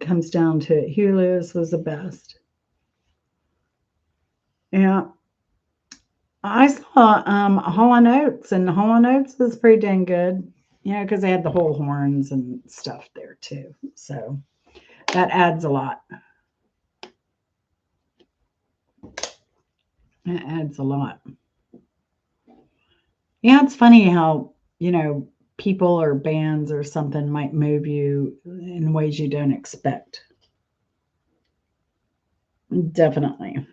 Comes down to it. Huey Lewis was the best. Yeah. I saw Hall & Oates, and Hall & Oates was pretty dang good. Yeah, because they had the whole horns and stuff there too. So that adds a lot. It adds a lot. Yeah, it's funny how, people or bands or something might move you in ways you don't expect. Definitely.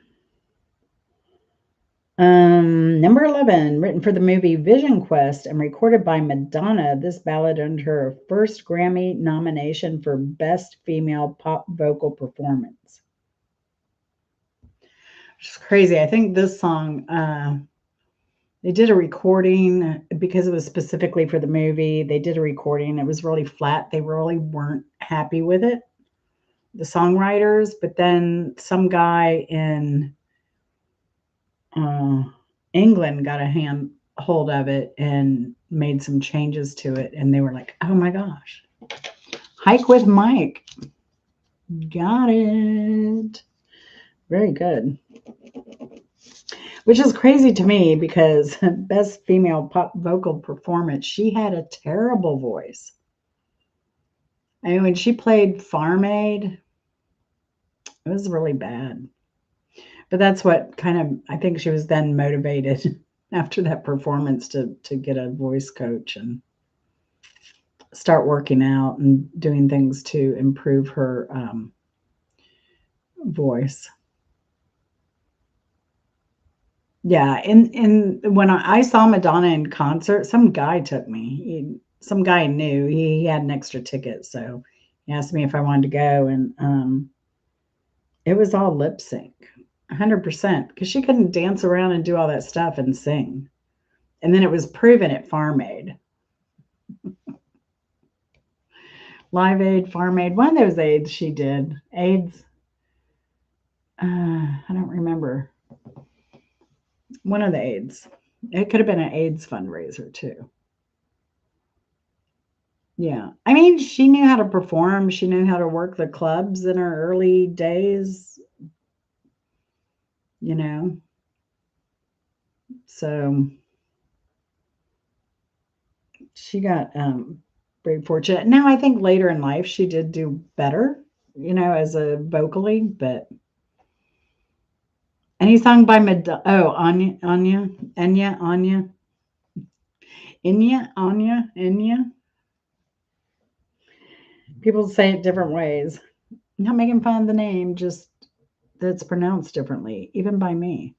Number 11, written for the movie Vision Quest and recorded by Madonna, this ballad earned her first Grammy nomination for Best Female Pop Vocal Performance. Which is crazy. I think this song, they did a recording because it was specifically for the movie. They did a recording. It was really flat. They really weren't happy with it, the songwriters. But then some guy in England got a hold of it and made some changes to it. And they were like, oh my gosh. Hike with Mike. Got it. Very good. Which is crazy to me because Best Female Pop Vocal Performance, she had a terrible voice. I mean, when she played Farm Aid, it was really bad. But that's what kind of, I think she was then motivated after that performance to get a voice coach and start working out and doing things to improve her voice. Yeah, and when I saw Madonna in concert, some guy took me. Some guy knew he had an extra ticket, so he asked me if I wanted to go, and it was all lip sync, 100%, because she couldn't dance around and do all that stuff and sing. And then it was proven at Farm Aid, Live Aid, Farm Aid, one of those aids she did. AIDS. I don't remember. One of the AIDS. It could have been an AIDS fundraiser too. Yeah. I mean, she knew how to perform. She knew how to work the clubs in her early days, So she got very fortunate. Now, I think later in life she did do better, as a vocally, but any song by Anya, Enya. People say it different ways. I'm not making fun of the name, just that it's pronounced differently, even by me.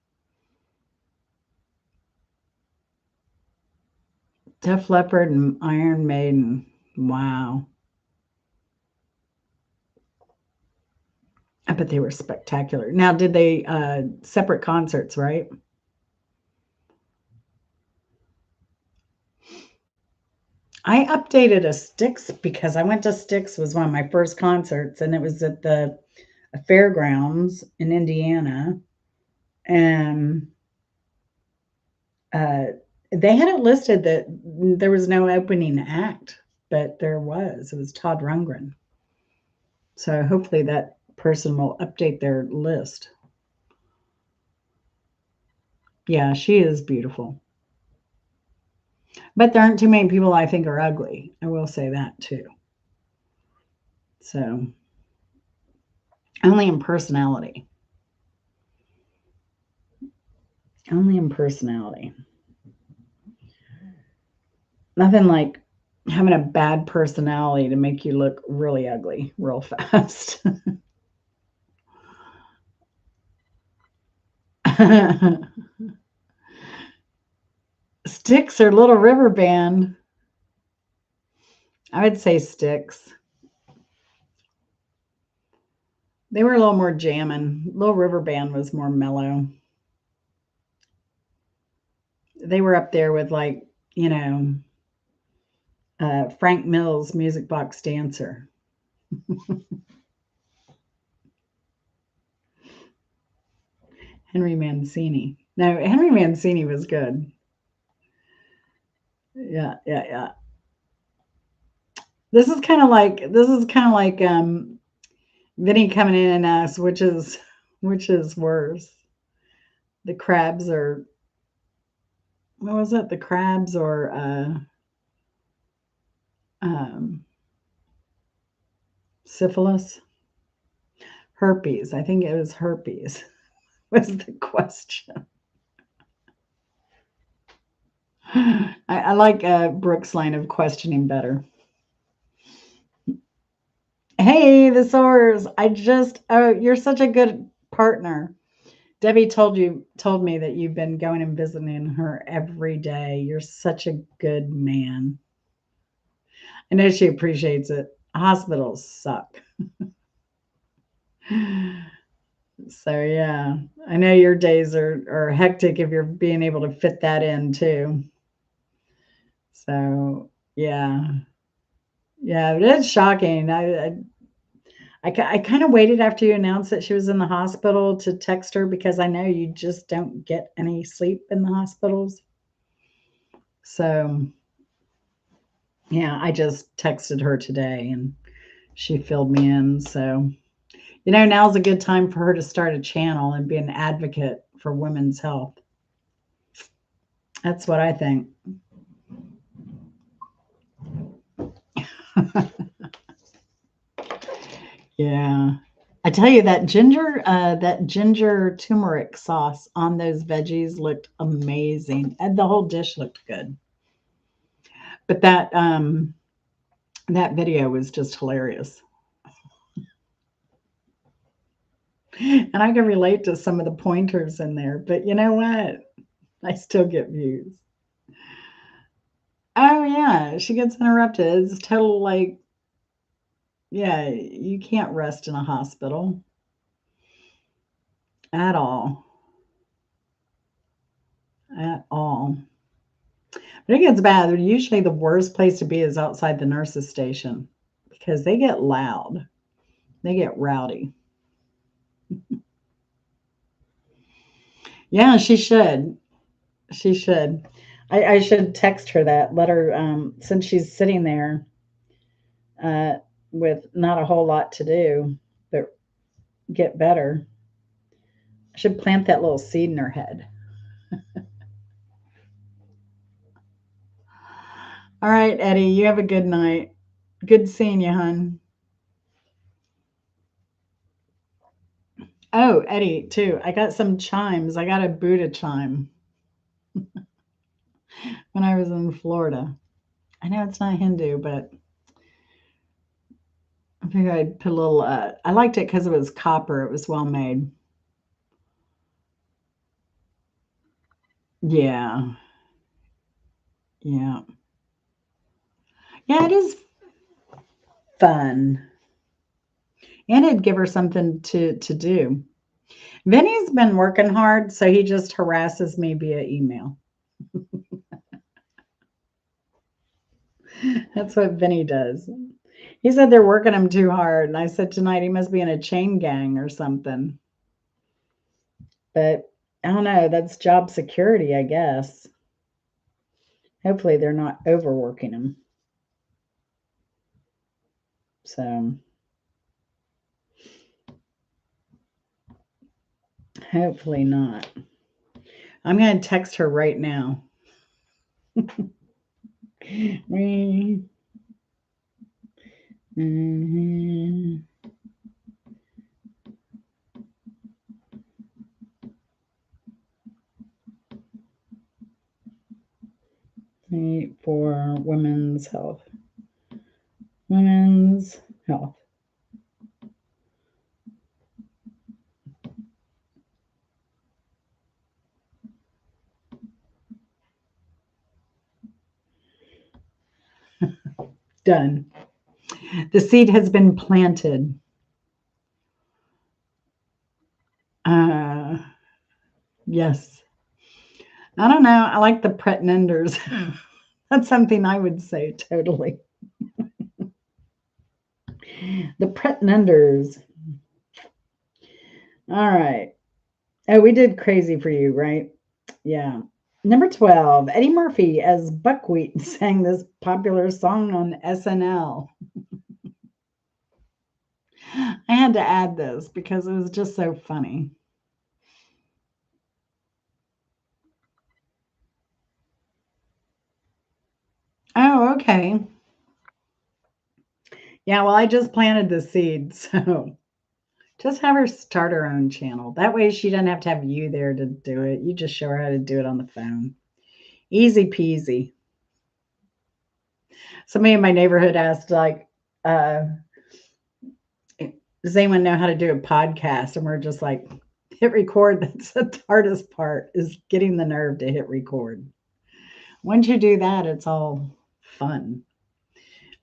Def Leppard and Iron Maiden. Wow. I bet they were spectacular. Now, did they separate concerts, right? I updated a Styx because I went to Styx, was one of my first concerts, and it was at the fairgrounds in Indiana. And they had it listed that there was no opening act. but there was. It was Todd Rundgren. So hopefully that person will update their list. Yeah, she is beautiful. But there aren't too many people I think are ugly. I will say that too. So only in personality. Only in personality. Nothing like having a bad personality to make you look really ugly real fast. Sticks or Little River Band? I would say Sticks. They were a little more jamming. Little River Band was more mellow. They were up there with like, you know, Frank Mills, Music Box Dancer. Henry Mancini. No, Henry Mancini was good. Yeah, yeah, yeah. This is kind of like Vinny coming in and asks which is worse. The crabs or what was it? The crabs or um, syphilis? Herpes. I think it was herpes was the question. I like Brooks' line of questioning better. Hey, the Soars. Oh, you're such a good partner. Debbie told me that you've been going and visiting her every day. You're such a good man. I know she appreciates it. Hospitals suck. So yeah, I know your days are hectic if you're being able to fit that in too. So yeah, yeah, it is shocking. I kind of waited after you announced that she was in the hospital to text her because I know you just don't get any sleep in the hospitals. So yeah, I just texted her today and she filled me in. So, now's a good time for her to start a channel and be an advocate for women's health. That's what I think. Yeah. I tell you that ginger turmeric sauce on those veggies looked amazing. And the whole dish looked good. But that video was just hilarious. And I can relate to some of the pointers in there, but you know what? I still get views. Oh yeah, she gets interrupted. It's total like, yeah, you can't rest in a hospital at all. At all. But it gets bad. Usually the worst place to be is outside the nurses' station because they get loud. They get rowdy. Yeah, she should. She should. I should text her that. Let her since she's sitting there uh, with not a whole lot to do, but get better. I should plant that little seed in her head. All right, Eddie, you have a good night. Good seeing you, hun. Oh, Eddie, too. I got some chimes. I got a Buddha chime when I was in Florida. I know it's not Hindu, but I figured I'd put a little. I liked it because it was copper. It was well made. Yeah, yeah, yeah. It is fun, and it'd give her something to do. Vinny's been working hard, so he just harasses me via email. That's what Vinny does. He said they're working him too hard, and I said tonight he must be in a chain gang or something. But I don't know. That's job security, I guess. Hopefully, they're not overworking him. So hopefully not. I'm going to text her right now. For women's health. Women's health. Done. The seed has been planted. Yes. I don't know. I like the pretenders. That's something I would say totally. The pretenders. All right. Oh, we did crazy for you, right? Yeah. Number 12, Eddie Murphy as Buckwheat sang this popular song on SNL. I had to add this because it was just so funny. Oh, okay. Yeah, well, I just planted the seed, so just have her start her own channel. That way she doesn't have to have you there to do it. You just show her how to do it on the phone. Easy peasy. Somebody in my neighborhood asked, like, does anyone know how to do a podcast? And we're just like, hit record. That's the hardest part, is getting the nerve to hit record. Once you do that, it's all fun.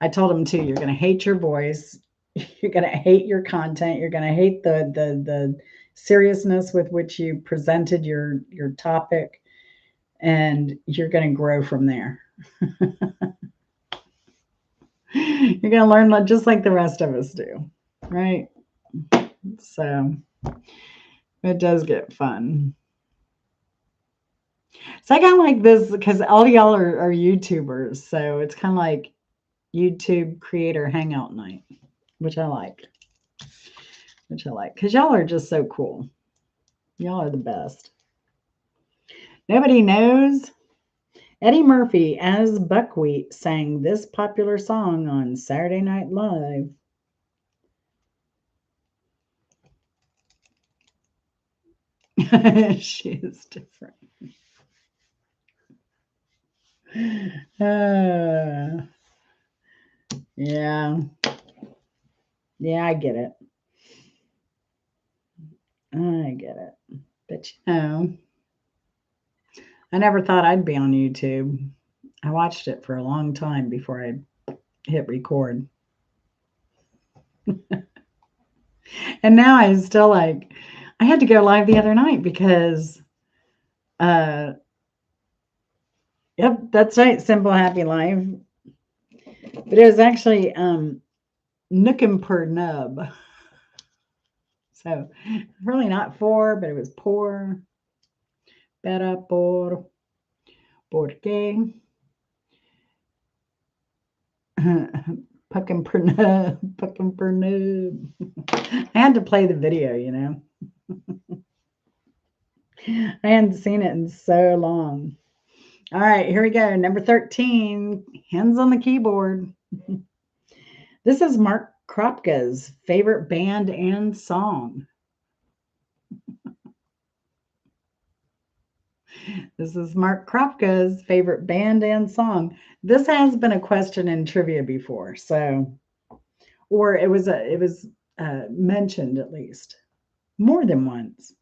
I told him too, you're going to hate your voice. You're going to hate your content. You're going to hate the seriousness with which you presented your topic, and you're going to grow from there. You're going to learn just like the rest of us do, right? So it does get fun. So I kind of like this because all y'all are YouTubers. So it's kind of like YouTube creator hangout night, which I like. Because y'all are just so cool. Y'all are the best. Nobody knows. Eddie Murphy as Buckwheat sang this popular song on Saturday Night Live. She is different. Yeah. Yeah, I get it. I get it. But I never thought I'd be on YouTube. I watched it for a long time before I hit record. And now I still I had to go live the other night because yep, that's right, Simple Happy Life. But it was actually Nookum per Nub. So really not for, but it was por. Para por. Porque. Puckin per nub. Puckin per nub. I had to play the video, I hadn't seen it in so long. All right, here we go. Number 13, hands on the keyboard. This is Mark Kropka's favorite band and song. This is Mark Kropka's favorite band and song. This has been a question in trivia before, or it was mentioned at least more than once.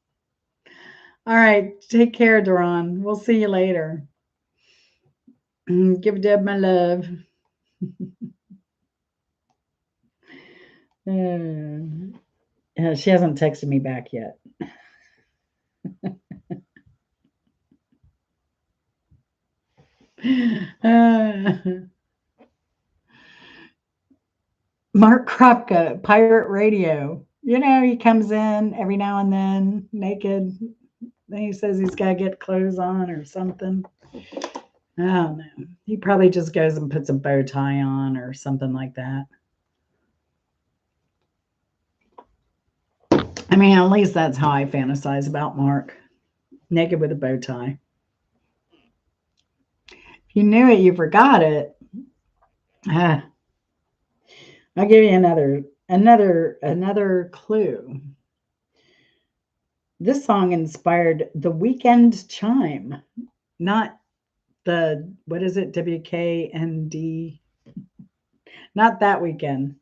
All right, take care, Daron. We'll see you later. Give Deb my love. She hasn't texted me back yet. Mark Kropka, Pirate Radio. He comes in every now and then naked. Then he says he's got to get clothes on or something. I don't know. He probably just goes and puts a bow tie on or something like that. I mean, at least that's how I fantasize about Mark, naked with a bow tie. If you knew it, you forgot it. Ah, I'll give you another clue. This song inspired the weekend chime, not the what is it, WKND, not that weekend.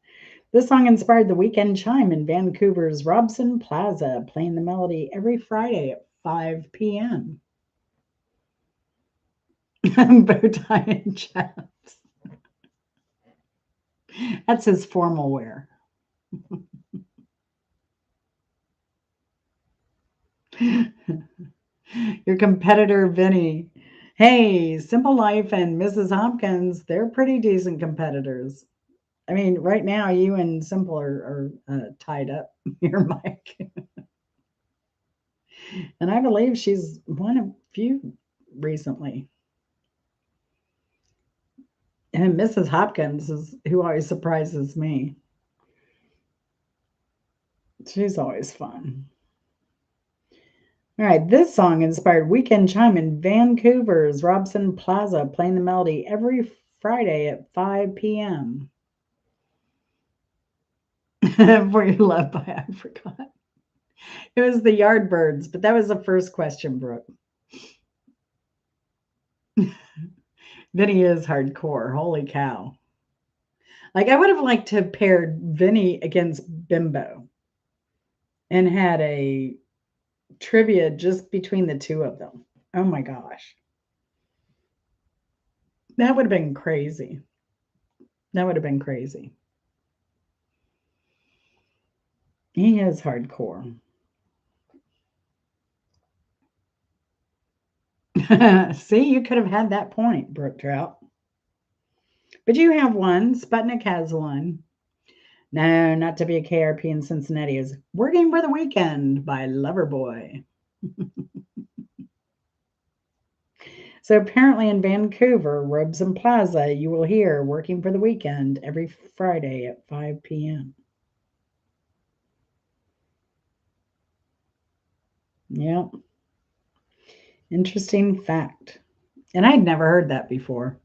This song inspired the weekend chime in Vancouver's Robson Plaza, playing the melody every Friday at 5 p.m. Bow tie and chaps. That's his formal wear. Your competitor, Vinny. Hey, Simple Life and Mrs. Hopkins, they're pretty decent competitors. I mean, right now, you and Simple are tied up here, Mike. And I believe she's won a few recently. And Mrs. Hopkins is who always surprises me. She's always fun. All right, this song inspired weekend chime in Vancouver's Robson Plaza, playing the melody every Friday at 5 p.m. For Your Love by I Forgot. It was the Yardbirds, but that was the first question, Brooke. Vinny is hardcore. Holy cow. Like, I would have liked to have paired Vinny against Bimbo and had a trivia just between the two of them. Oh my gosh. That would have been crazy. That would have been crazy. He is hardcore. See, you could have had that point, Brooke Trout. But you have one. Sputnik has one. No, not to be a KRP in Cincinnati. Is Working for the Weekend by Loverboy. So apparently in Vancouver, Robson Plaza, you will hear Working for the Weekend every Friday at 5 p.m. Yep. Interesting fact. And I'd never heard that before.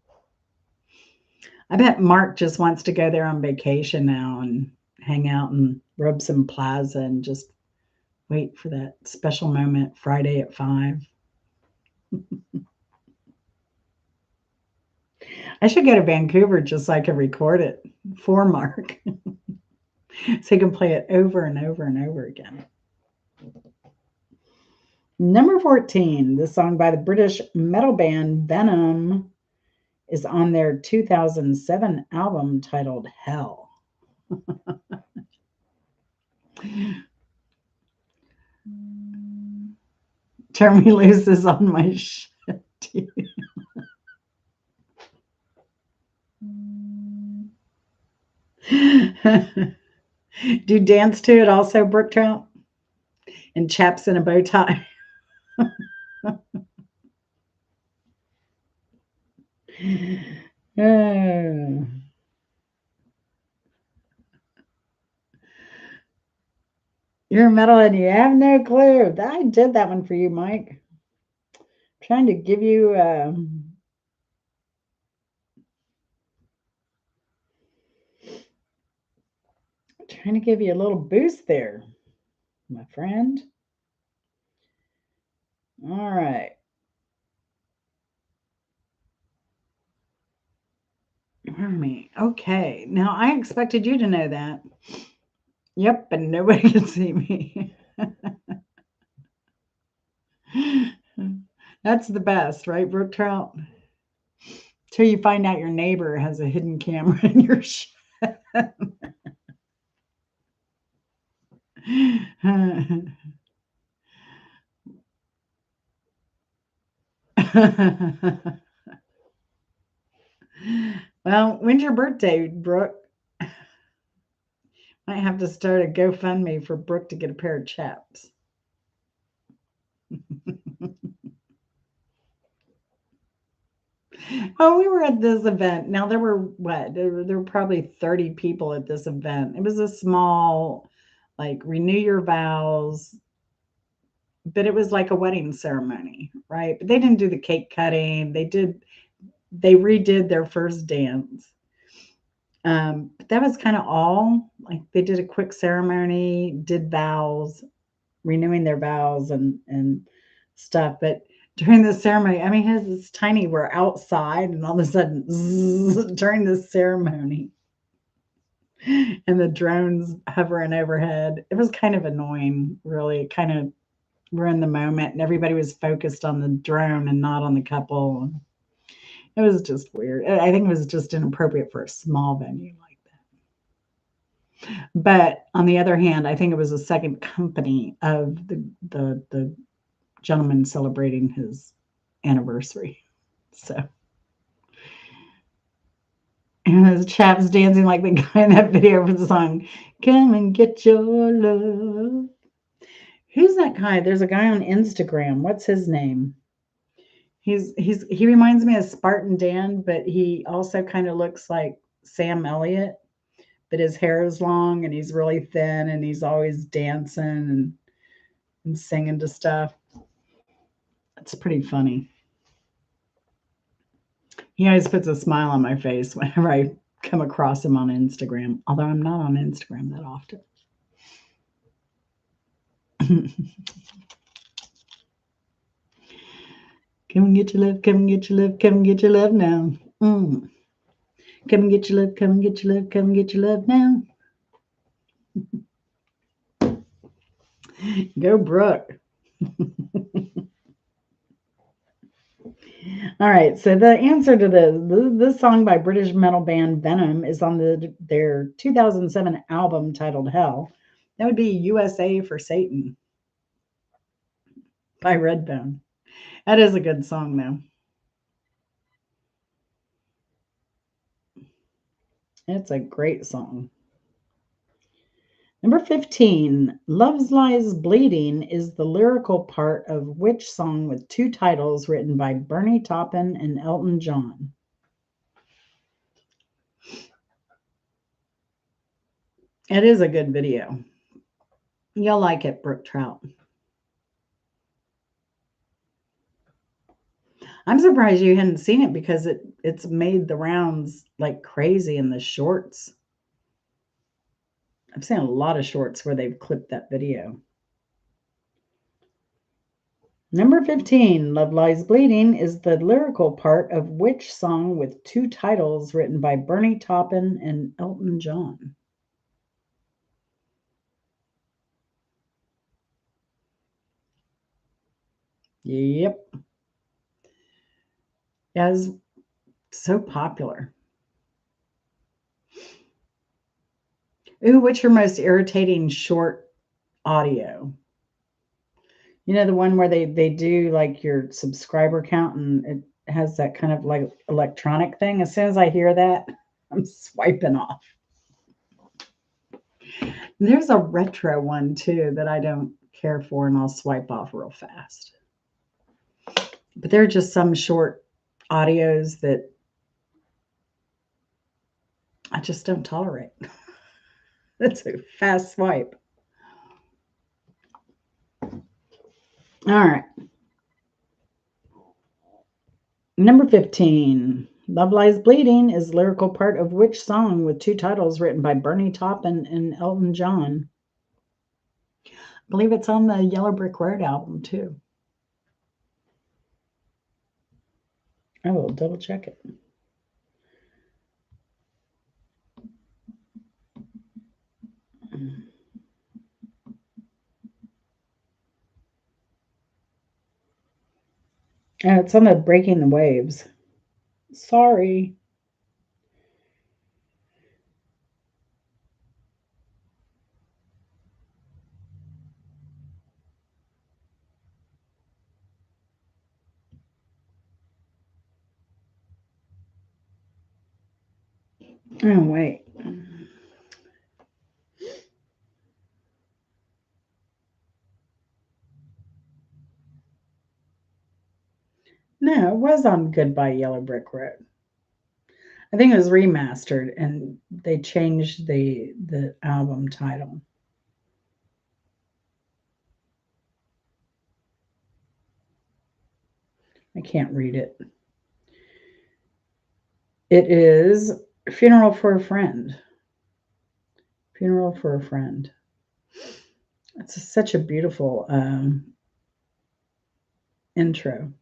I bet Mark just wants to go there on vacation now and hang out in Robson Plaza and just wait for that special moment Friday at 5. I should go to Vancouver just so I can record it for Mark so he can play it over and over and over again. Number 14, the song by the British metal band Venom is on their 2007 album titled Hell. Turn Me Loose is on my shit. Do you dance to it also, Brook Trout? And chaps in a bow tie. Oh. You're a metal and you have no clue. I did that one for you, Mike. I'm trying to give you a little boost there, my friend. All right. Me. Okay. Now I expected you to know that. Yep, but nobody can see me. That's the best, right, Brook Trout? Till you find out your neighbor has a hidden camera in your shed. Well, when's your birthday, Brooke? Might have to start a GoFundMe for Brooke to get a pair of chaps. Oh, we were at this event. Now there were probably 30 people at this event. It was a small like renew your vows, but it was like a wedding ceremony, right? But they didn't do the cake cutting. They redid their first dance. But that was kind of all. Like they did a quick ceremony, did vows, renewing their vows and stuff. But during the ceremony, I mean, it's tiny. We're outside, and all of a sudden, zzz, during the ceremony, and the drones hovering overhead, it was kind of annoying. Really, kind of we're in the moment, and everybody was focused on the drone and not on the couple. It was just weird. I think it was just inappropriate for a small venue like that. But on the other hand, I think it was a second company of the gentleman celebrating his anniversary. So and his chap's dancing like the guy in that video for the song, Come and Get Your Love. Who's that guy? There's a guy on Instagram. What's his name? He reminds me of Spartan Dan, but he also kind of looks like Sam Elliott, but his hair is long and he's really thin and he's always dancing and singing to stuff. It's pretty funny. He always puts a smile on my face whenever I come across him on Instagram, although I'm not on Instagram that often. Come and get your love, come and get your love, come and get your love now. Come and get your love, come and get your love, come and get your love now. Go, Brooke. All right, so the answer to this song by British metal band Venom is on their 2007 album titled Hell. That would be USA for Satan by Redbone. That is a good song, though. It's a great song. Number 15, Love's Lies Bleeding is the lyrical part of which song with two titles written by Bernie Taupin and Elton John? It is a good video. You'll like it, Brooke Trout. I'm surprised you hadn't seen it because it's made the rounds like crazy in the shorts. I've seen a lot of shorts where they've clipped that video. Number 15, Love Lies Bleeding is the lyrical part of which song with two titles written by Bernie Taupin and Elton John? Yep. That is so popular. Ooh, what's your most irritating short audio? You know, the one where they do like your subscriber count and it has that kind of like electronic thing. As soon as I hear that, I'm swiping off. There's a retro one too that I don't care for and I'll swipe off real fast. But there are just some short audios that I just don't tolerate. That's a fast swipe. All right. Number 15. Love Lies Bleeding is lyrical part of which song with two titles written by Bernie Taupin and Elton John? I believe it's on the Yellow Brick Road album too. I will double check it. It's on the Breaking the Waves. Sorry. Oh, wait. No, it was on Goodbye Yellow Brick Road. I think it was remastered and they changed the album title. I can't read it. It is Funeral for a Friend. Funeral for a Friend. It's such a beautiful intro.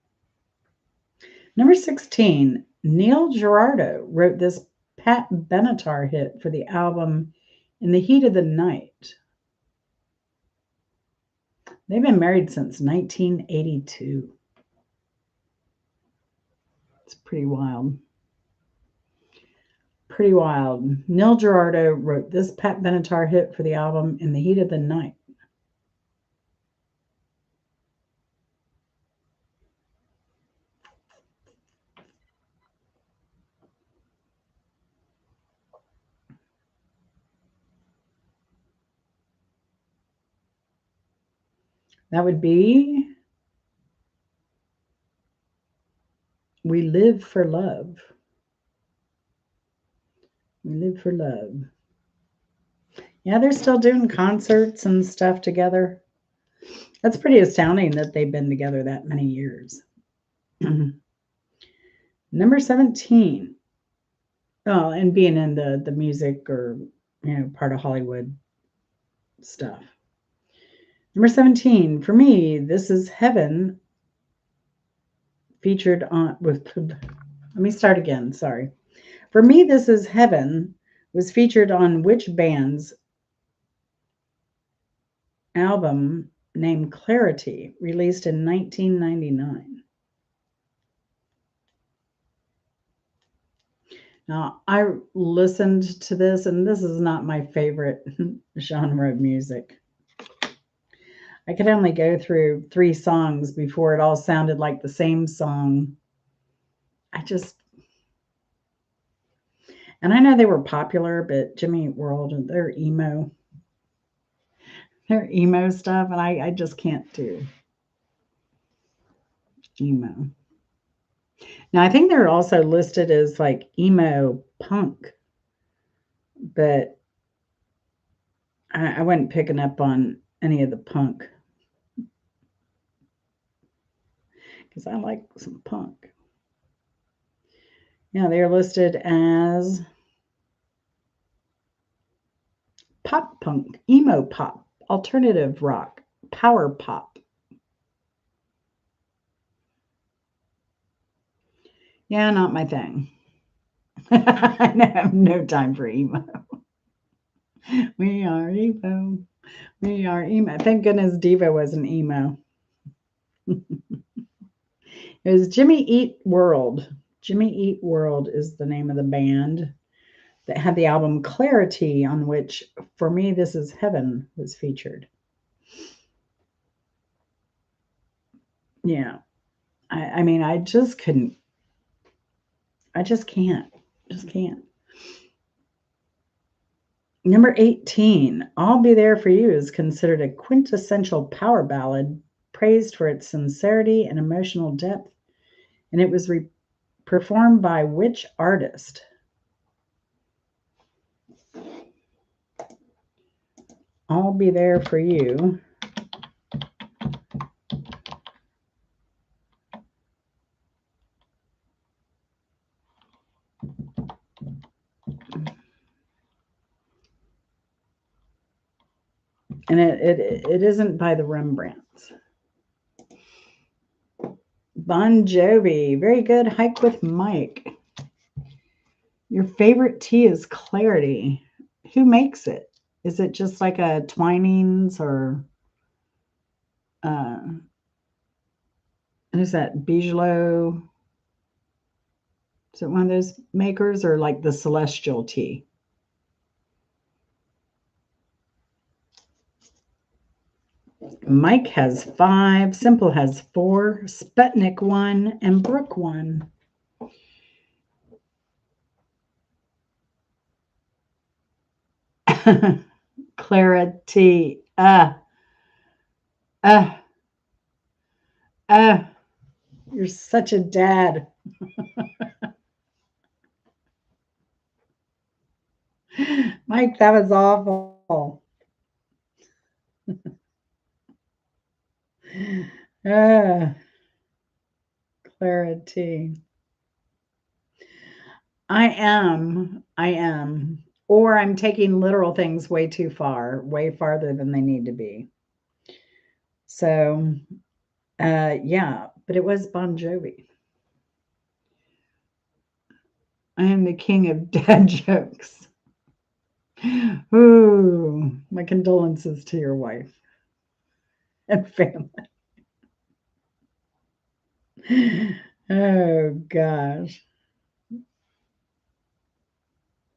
Number 16, Neil Girardo wrote this Pat Benatar hit for the album In the Heat of the Night. They've been married since 1982. It's pretty wild. Pretty wild. Neil Girardo wrote this Pat Benatar hit for the album In the Heat of the Night. That would be We Live for Love. We Live for Love. Yeah, they're still doing concerts and stuff together. That's pretty astounding that they've been together that many years. Number 17. Oh, and being in the music or, part of Hollywood stuff. Number 17, for me, This Is Heaven, featured on let me start again, sorry. For me, This Is Heaven was featured on which band's album named Clarity, released in 1999? Now, I listened to this, and this is not my favorite genre of music. I could only go through 3 songs before it all sounded like the same song. And I know they were popular, but Jimmy Eat World and their emo stuff, and I just can't do emo. Now, I think they're also listed as like emo punk, but I wasn't picking up on any of the punk because I like some punk. Yeah, they're listed as pop punk, emo pop, alternative rock, power pop. Yeah, not my thing. I have no time for emo. We are emo. We are emo. Thank goodness Diva was an emo. It was Jimmy Eat World. Jimmy Eat World is the name of the band that had the album Clarity, on which, for me, This Is Heaven was featured. Yeah. I mean, I just couldn't. I just can't. Just can't. Number 18, I'll Be There For You is considered a quintessential power ballad, praised for its sincerity and emotional depth, and it was performed by which artist? I'll Be There For You. And it isn't by the Rembrandts. Bon Jovi. Very good. Hike with Mike. Your favorite tea is Clarity. Who makes it? Is it just like a Twinings or who's that? Bigelow? Is it one of those makers, or like the Celestial tea? Mike has 5, Simple has 4, Sputnik 1, and Brooke 1. Clarity. You're such a dad. Mike, that was awful. Clarity. I am. Or I'm taking literal things way too far, way farther than they need to be. So, yeah, but it was Bon Jovi. I am the king of dad jokes. Ooh, my condolences to your wife and family. Oh gosh.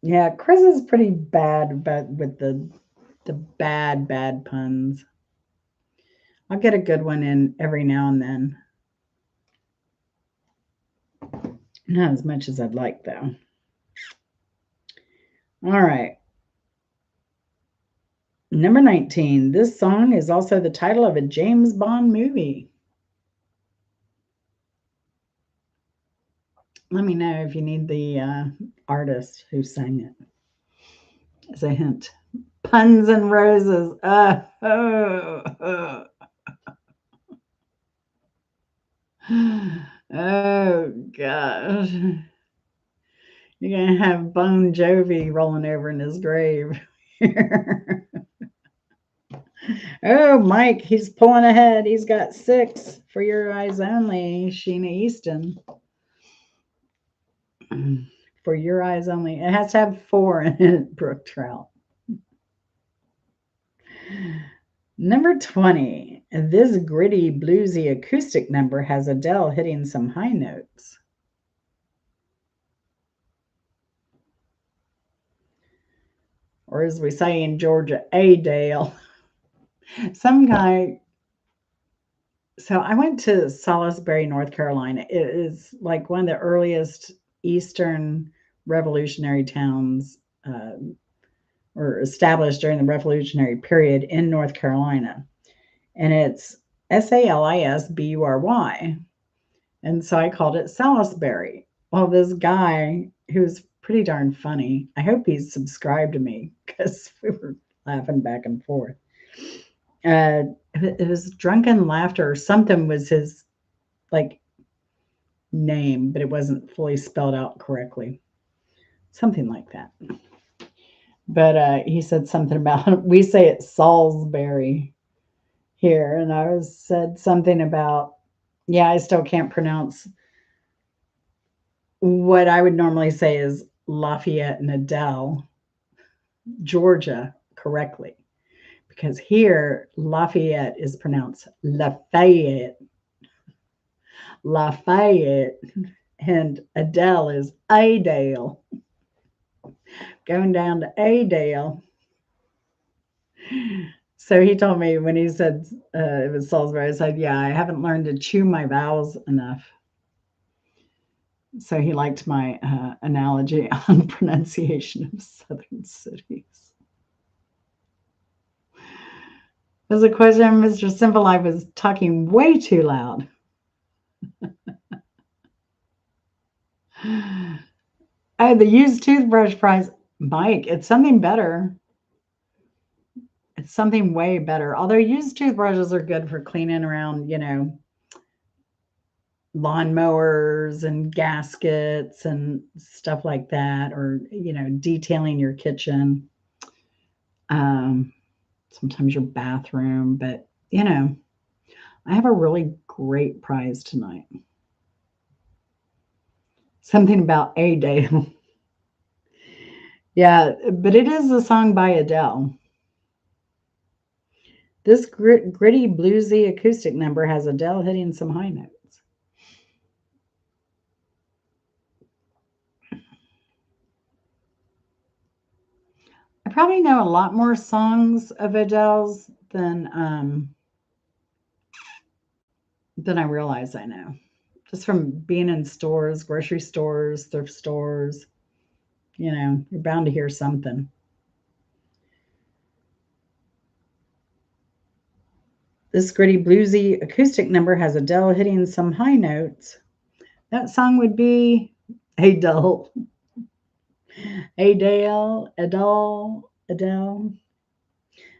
Yeah, Chris is pretty bad but with the bad puns. I'll get a good one in every now and then. Not as much as I'd like though. All right. Number 19. This song is also the title of a James Bond movie. Let me know if you need the artist who sang it as a hint. Puns and Roses. Oh gosh. You're going to have Bon Jovi rolling over in his grave. Oh, Mike, he's pulling ahead. He's got 6 for your eyes only, Sheena Easton. For your eyes only. It has to have 4 in it, Brooke Trout. Number 20. This gritty, bluesy acoustic number has Adele hitting some high notes. Or as we say in Georgia, A Dale. Some guy. So I went to Salisbury, North Carolina. It is like one of the earliest Eastern revolutionary towns, or established during the Revolutionary period in North Carolina. And it's Salisbury. And so I called it Salisbury. Well, this guy who's pretty darn funny, I hope he's subscribed to me because we were laughing back and forth. It was drunken laughter or something was his like name, but it wasn't fully spelled out correctly. Something like that. But he said something about we say it Salisbury here, and I was said something about yeah, I still can't pronounce what I would normally say is Lafayette and Adele, Georgia, correctly. Because here, Lafayette is pronounced Lafayette, Lafayette, and Adele is Adele. Going down to Adele. So he told me when he said it was Salisbury, I said, yeah, I haven't learned to chew my vowels enough. So he liked my analogy on pronunciation of southern cities. There's a question, Mr. Simple Life is talking way too loud. Oh, the used toothbrush price. Mike, it's something better. It's something way better. Although used toothbrushes are good for cleaning around, lawnmowers and gaskets and stuff like that, or, detailing your kitchen, um, sometimes your bathroom. But, I have a really great prize tonight. Something about a day. Yeah, but it is a song by Adele. This gritty, bluesy acoustic number has Adele hitting some high notes. I probably know a lot more songs of Adele's than I realize I know. Just from being in stores, grocery stores, thrift stores, you're bound to hear something. This gritty, bluesy acoustic number has Adele hitting some high notes. That song would be Adele. Adele, Adele, Adele.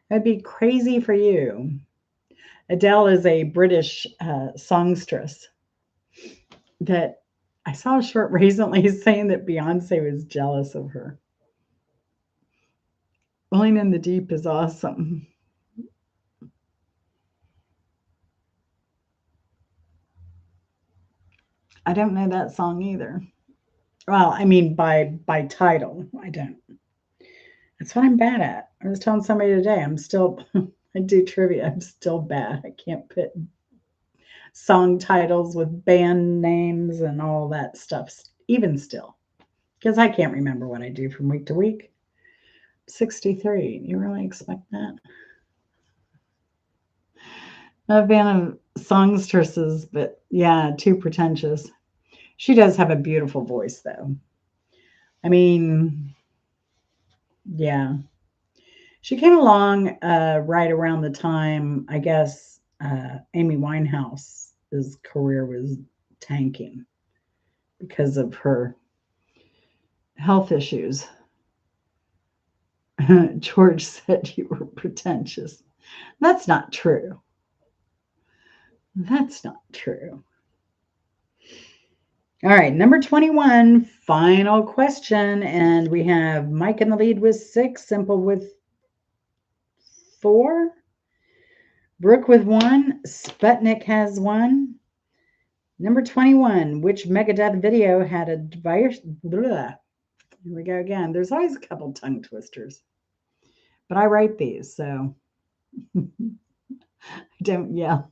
That'd be crazy for you. Adele is a British songstress. that I saw a short recently saying that Beyonce was jealous of her. Rolling in the Deep is awesome. I don't know that song either. Well, I mean by title, I don't. That's what I'm bad at. I was telling somebody today, I'm still I do trivia. I'm still bad. I can't put song titles with band names and all that stuff even still. Because I can't remember what I do from week to week. 63. You really expect that? Not a fan of songstresses, but yeah, too pretentious. She does have a beautiful voice, though. I mean, yeah. She came along right around the time, I guess, Amy Winehouse's career was tanking because of her health issues. George said you were pretentious. That's not true. That's not true. All right, number 21, final question. And we have Mike in the lead with 6, Simple with 4, Brooke with 1, Sputnik has 1. Number 21, which Megadeth video had a device? Here we go again. There's always a couple tongue twisters. But I write these, so don't yell.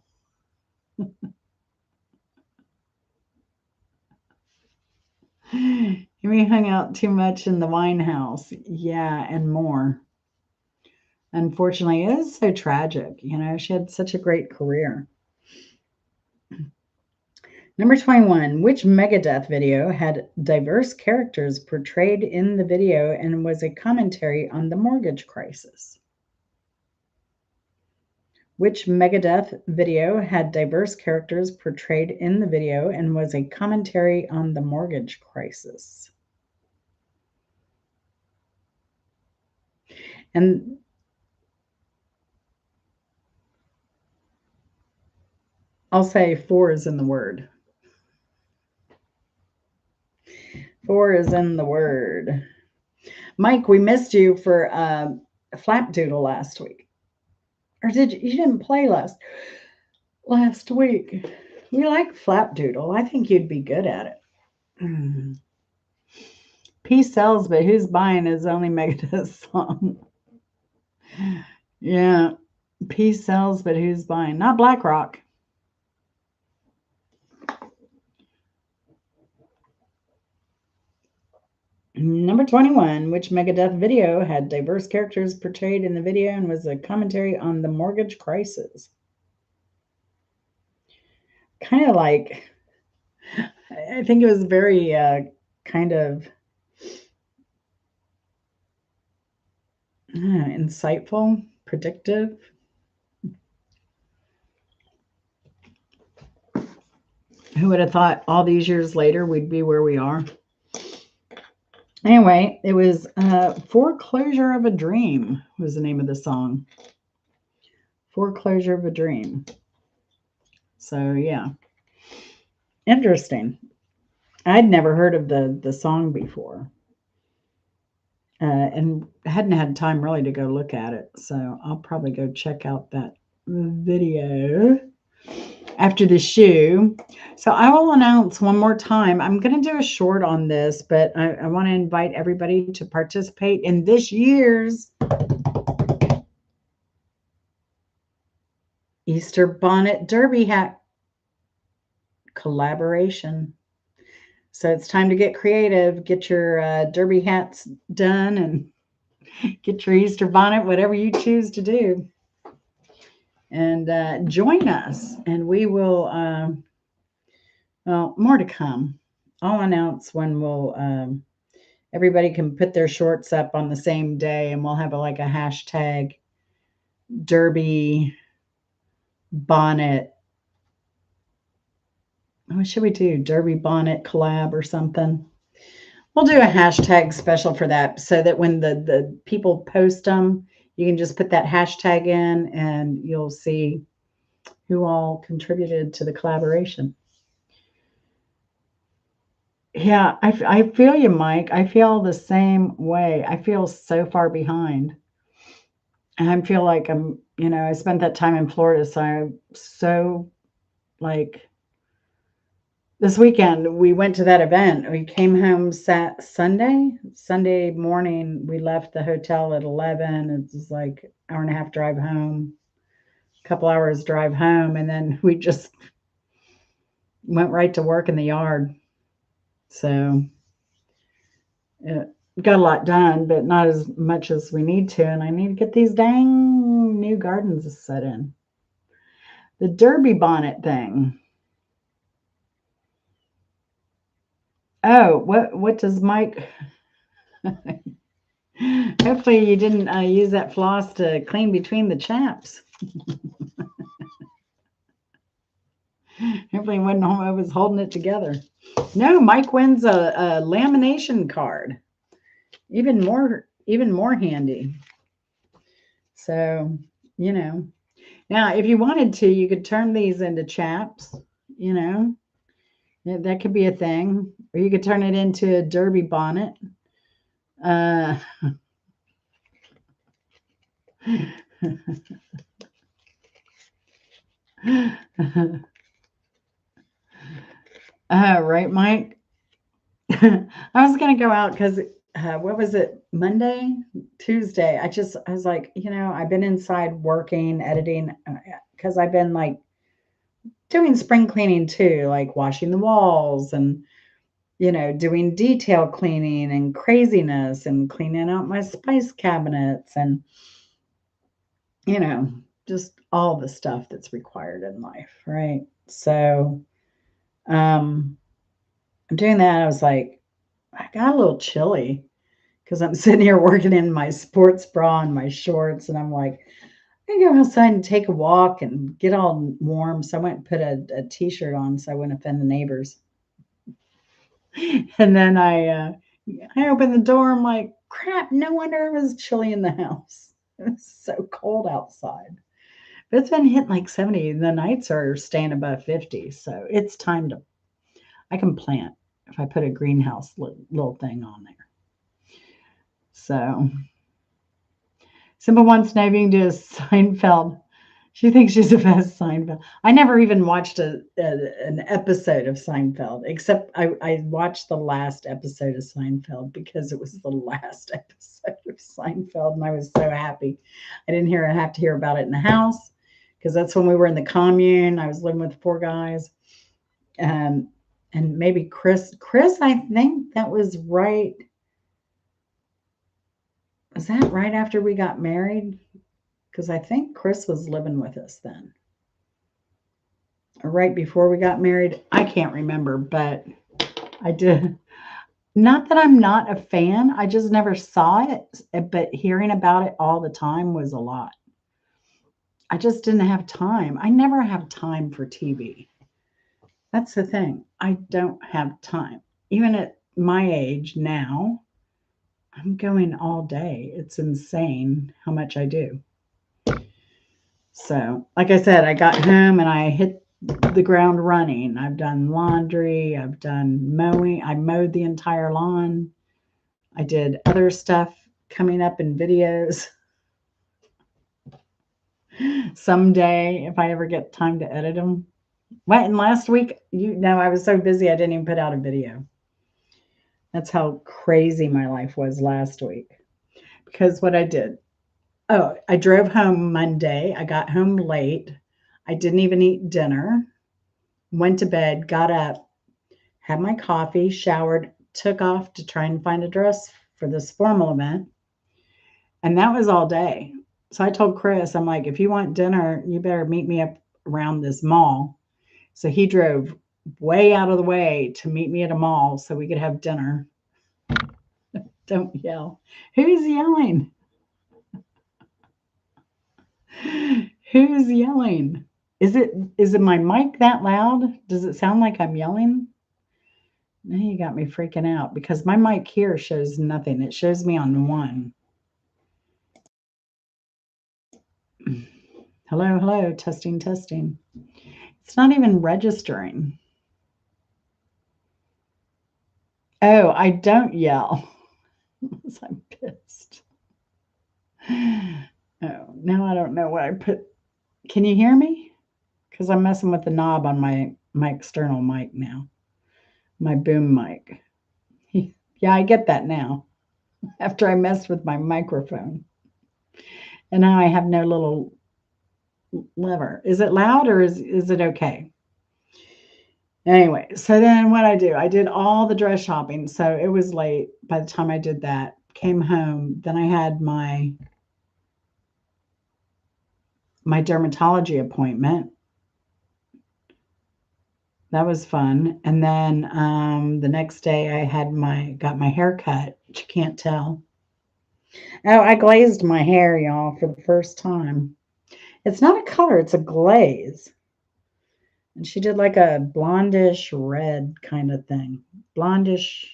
We hung out too much in the wine house. Yeah, and more. Unfortunately, it is so tragic. You know, she had such a great career. Number 21, which Megadeth video had diverse characters portrayed in the video and was a commentary on the mortgage crisis? Which Megadeth video had diverse characters portrayed in the video and was a commentary on the mortgage crisis? And I'll say 4 is in the word. 4 is in the word. Mike, we missed you for Flapdoodle last week. Or did you? You didn't play last week. We like Flapdoodle. I think you'd be good at it. P sells, but who's buying is only Megadeth song. Yeah. P sells, but who's buying? Not BlackRock. Number 21, which Megadeth video had diverse characters portrayed in the video and was a commentary on the mortgage crisis? Kind of like, I think it was very kind of insightful, predictive. Who would have thought all these years later we'd be where we are? Anyway, it was Foreclosure of a Dream was the name of the song. Foreclosure of a Dream. So, yeah. Interesting. I'd never heard of the song before. And hadn't had time really to go look at it. So I'll probably go check out that video after the shoe. So I will announce one more time. I'm going to do a short on this, but I want to invite everybody to participate in this year's Easter Bonnet Derby hat collaboration. So it's time to get creative, get your derby hats done, and get your Easter bonnet, whatever you choose to do. And join us, and we will, well, more to come. I'll announce when everybody can put their shorts up on the same day, and we'll have like a hashtag derby bonnet. What should we do? Derby bonnet collab or something? We'll do a hashtag special for that so that when the people post them, you can just put that hashtag in and you'll see who all contributed to the collaboration. Yeah, I feel you, Mike. I feel the same way. I feel so far behind. And I feel like I spent that time in Florida, so I'm so like this weekend we went to that event. We came home Sunday morning. We left the hotel at 11. It was like hour and a half drive home, a couple hours drive home, and then we just went right to work in the yard. So it got a lot done, but not as much as we need to. And I need to get these dang new gardens set in. The derby bonnet thing. Oh, what does Mike? Hopefully you didn't use that floss to clean between the chaps. Hopefully when I was holding it together. No, Mike wins a lamination card. Even more handy. So, you know. Now, if you wanted to, you could turn these into chaps, you know. That could be a thing. Or you could turn it into a derby bonnet. Uh, right, Mike? I was going to go out because what was it? Monday, Tuesday. I was like, I've been inside working, editing, because I've been like doing spring cleaning too, like washing the walls and, doing detail cleaning and craziness and cleaning out my spice cabinets and, you know, just all the stuff that's required in life, right? So, um, I'm doing that. I was like, I got a little chilly because I'm sitting here working in my sports bra and my shorts, and I'm like, I can go outside and take a walk and get all warm. So I went and put a t-shirt on so I wouldn't offend the neighbors. And then I opened the door. I'm like, crap, no wonder it was chilly in the house. It's so cold outside. But it's been hitting like 70. The nights are staying above 50. So it's time to, I can plant if I put a greenhouse little thing on there. So Simple wants Naving to Seinfeld. She thinks she's the best Seinfeld. I never even watched an episode of Seinfeld, except I watched the last episode of Seinfeld because it was the last episode of Seinfeld, and I was so happy. I didn't have to hear about it in the house because that's when we were in the commune. I was living with four guys, um, and maybe Chris. Chris, I think that was right. Was that right after we got married? Because I think Chris was living with us then, or right before we got married. I can't remember, but I did. Not that I'm not a fan, I just never saw it, but hearing about it all the time was a lot. I just didn't have time. I never have time for TV. That's the thing. I don't have time. Even at my age now, I'm going all day. It's insane how much I do. So, like I said, I got home and I hit the ground running. I've done laundry, I've done mowing, I mowed the entire lawn. I did other stuff coming up in videos. Someday, if I ever get time to edit them. What? And last week, I was so busy I didn't even put out a video. That's how crazy my life was last week. Because what I did, oh, I drove home Monday. I got home late. I didn't even eat dinner. Went to bed, got up, had my coffee, showered, took off to try and find a dress for this formal event. And that was all day. So I told Chris, I'm like, if you want dinner, you better meet me up around this mall. So he drove way out of the way to meet me at a mall so we could have dinner. Don't yell. Who's yelling? Who's yelling? Is it my mic that loud? Does it sound like I'm yelling? Now you got me freaking out because my mic here shows nothing. It shows me on one. Hello, hello, testing, testing. It's not even registering. Oh, I don't yell. 'Cause I'm pissed. Oh, now I don't know what I put. Can you hear me? Because I'm messing with the knob on my external mic now, my boom mic. Yeah, I get that now after I messed with my microphone. And now I have no little lever. Is it loud or is it okay? Anyway, so then what I do, I did all the dress shopping. So it was late by the time I did that. Came home, then I had my dermatology appointment. That was fun. And then the next day I had got my hair cut, which you can't tell. Oh, I glazed my hair, y'all, for the first time. It's not a color, it's a glaze. And she did like a blondish red kind of thing. Blondish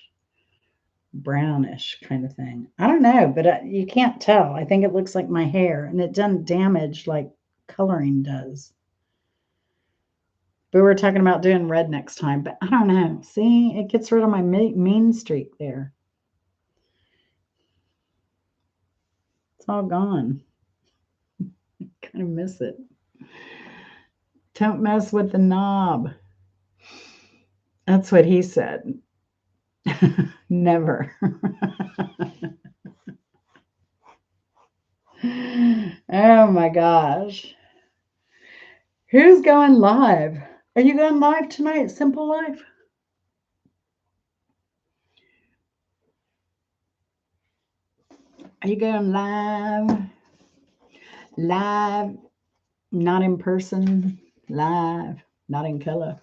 brownish kind of thing. I don't know, but you can't tell. I think it looks like my hair and it doesn't damage like coloring does. But we were talking about doing red next time, but I don't know. See, it gets rid of my mean streak there. It's all gone. Kind of miss it. Don't mess with the knob. That's what he said. Never. Oh my gosh. Who's going live? Are you going live tonight, Simple Life? Are you going live? Live, not in person, live, not in color.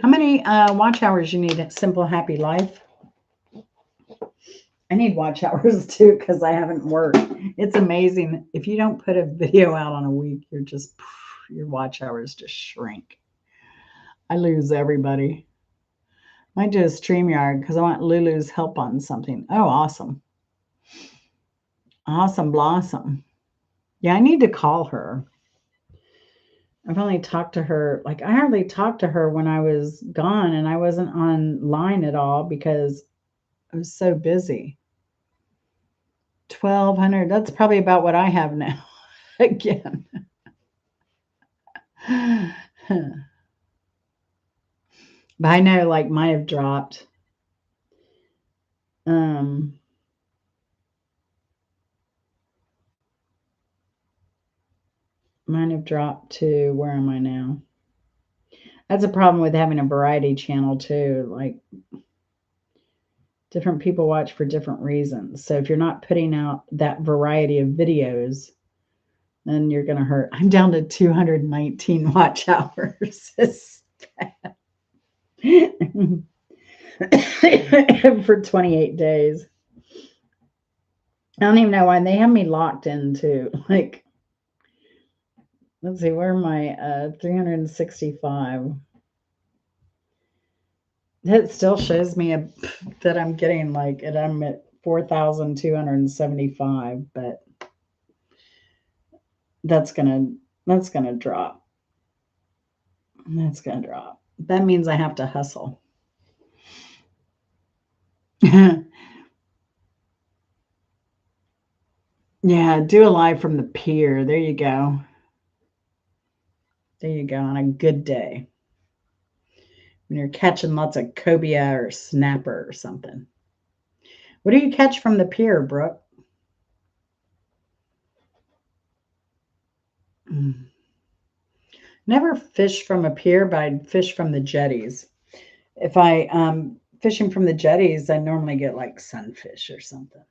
How many watch hours you need at Simple Happy Life? I need watch hours too because I haven't worked. It's amazing. If you don't put a video out on a week, your watch hours just shrink. I lose everybody. Might do a StreamYard because I want Lulu's help on something. Oh, awesome. Awesome blossom. Yeah, I need to call her. I've only talked to her, like, I hardly talked to her when I was gone and I wasn't online at all because I was so busy. 1,200, that's probably about what I have now again. But I know, like, mine have dropped. Mine have dropped to, where am I now? That's a problem with having a variety channel too. Like, different people watch for different reasons. So if you're not putting out that variety of videos, then you're going to hurt. I'm down to 219 watch hours. For 28 days. I don't even know why they have me locked into, like, let's see, where am I? 365. It still shows me that I'm getting like, and I'm at 4,275, but that's gonna drop. That's gonna drop. That means I have to hustle. Yeah, do a live from the pier. There you go. There you go, on a good day. When you're catching lots of cobia or snapper or something. What do you catch from the pier, Brooke? Never fish from a pier, but I'd fish from the jetties. If I fishing from the jetties, I normally get like sunfish or something.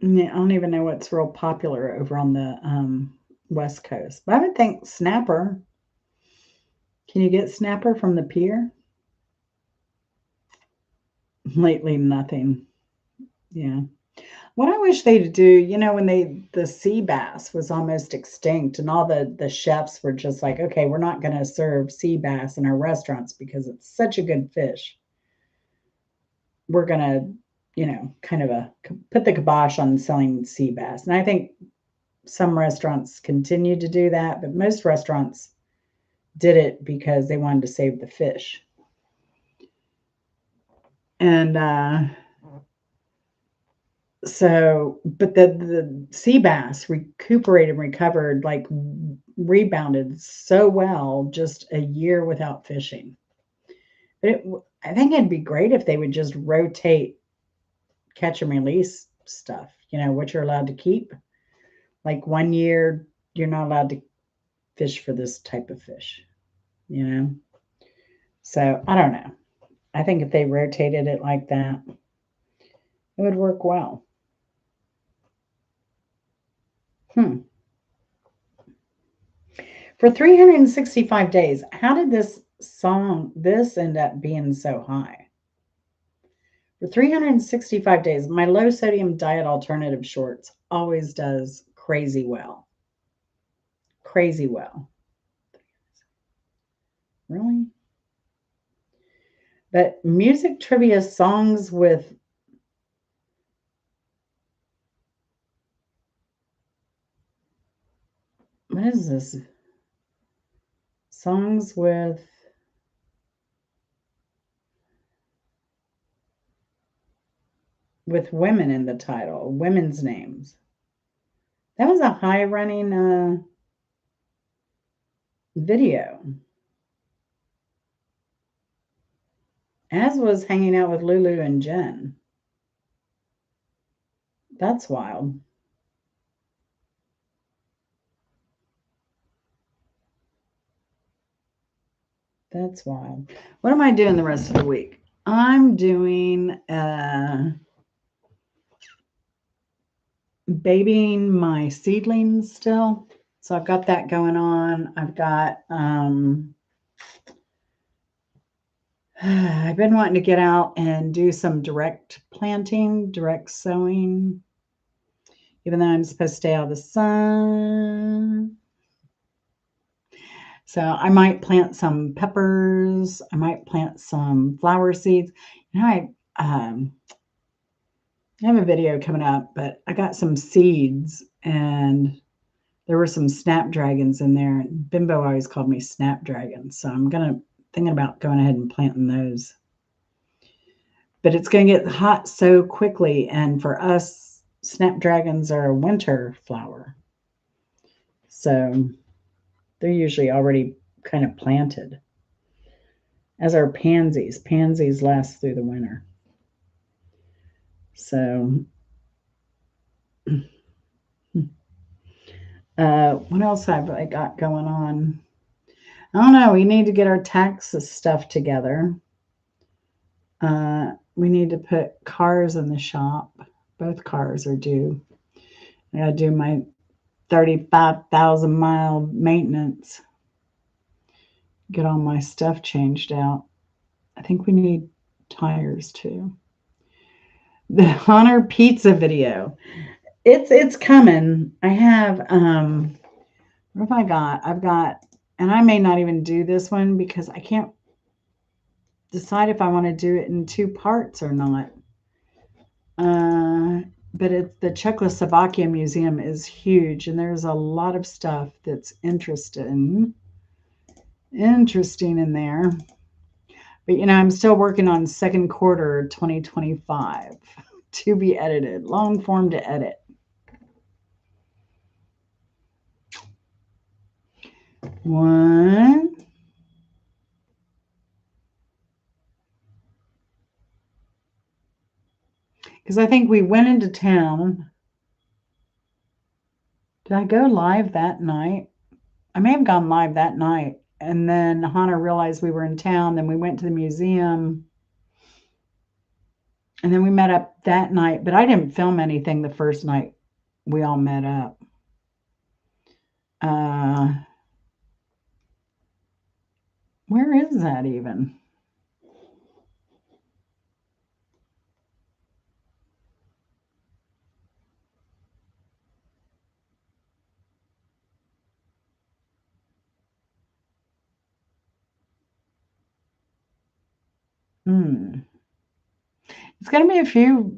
I don't even know what's real popular over on the West Coast. But I would think snapper. Can you get snapper from the pier? Lately, nothing. Yeah. What I wish they'd do, when the sea bass was almost extinct and all the chefs were just like, okay, we're not going to serve sea bass in our restaurants because it's such a good fish. We're going to, kind of put the kibosh on selling sea bass. And I think some restaurants continue to do that, but most restaurants did it because they wanted to save the fish. And but the sea bass recuperated and recovered, like rebounded so well just a year without fishing. But I think it'd be great if they would just rotate catch and release stuff, what you're allowed to keep. Like 1 year, you're not allowed to fish for this type of fish, you know? So I don't know. I think if they rotated it like that, it would work well. For 365 days, how did this end up being so high? For 365 days, my low sodium diet alternative shorts always does crazy well. Crazy well. Really? But music trivia songs with what is this? Songs with women in the title, women's names. That was a high running video. As was hanging out with Lulu and Jen. That's wild. That's wild. What am I doing the rest of the week? I'm doing babying my seedlings still. So I've got that going on. I've got I've been wanting to get out and do some direct planting, direct sowing, even though I'm supposed to stay out of the sun. So I might plant some peppers. I might plant some flower seeds. I have a video coming up, but I got some seeds and there were some snapdragons in there. Bimbo always called me snapdragon. So I'm thinking about going ahead and planting those. But it's going to get hot so quickly. And for us, snapdragons are a winter flower. So they're usually already kind of planted. As are pansies. Pansies last through the winter. So, what else have I got going on? I don't know. We need to get our taxes stuff together. We need to put cars in the shop. Both cars are due. I got to do my 35,000-mile maintenance. Get all my stuff changed out. I think we need tires too. The Hunter pizza video. It's coming. I have what have I got? I've got, and I may not even do this one because I can't decide if I want to do it in 2 parts or not. But the Czechoslovakia Museum is huge, and there's a lot of stuff that's interesting in there. But I'm still working on second quarter 2025 to be edited, long form to edit. One. Because I think we went into town. Did I go live that night? I may have gone live that night. And then Hannah realized we were in town. Then we went to the museum. And then we met up that night. But I didn't film anything the first night we all met up. Where is that even? Hmm. It's going to be a few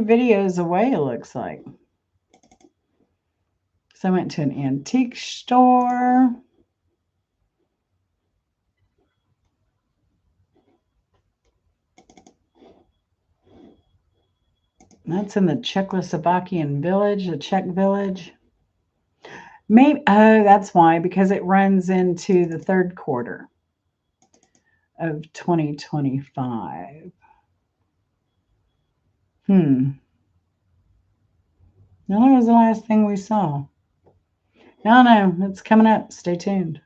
videos away, it looks like. So I went to an antique store. That's in the Czechoslovakian village, the Czech village. Maybe, oh, that's why, because it runs into the third quarter of 2025. Hmm. No, that was the last thing we saw. No, no, it's coming up. Stay tuned.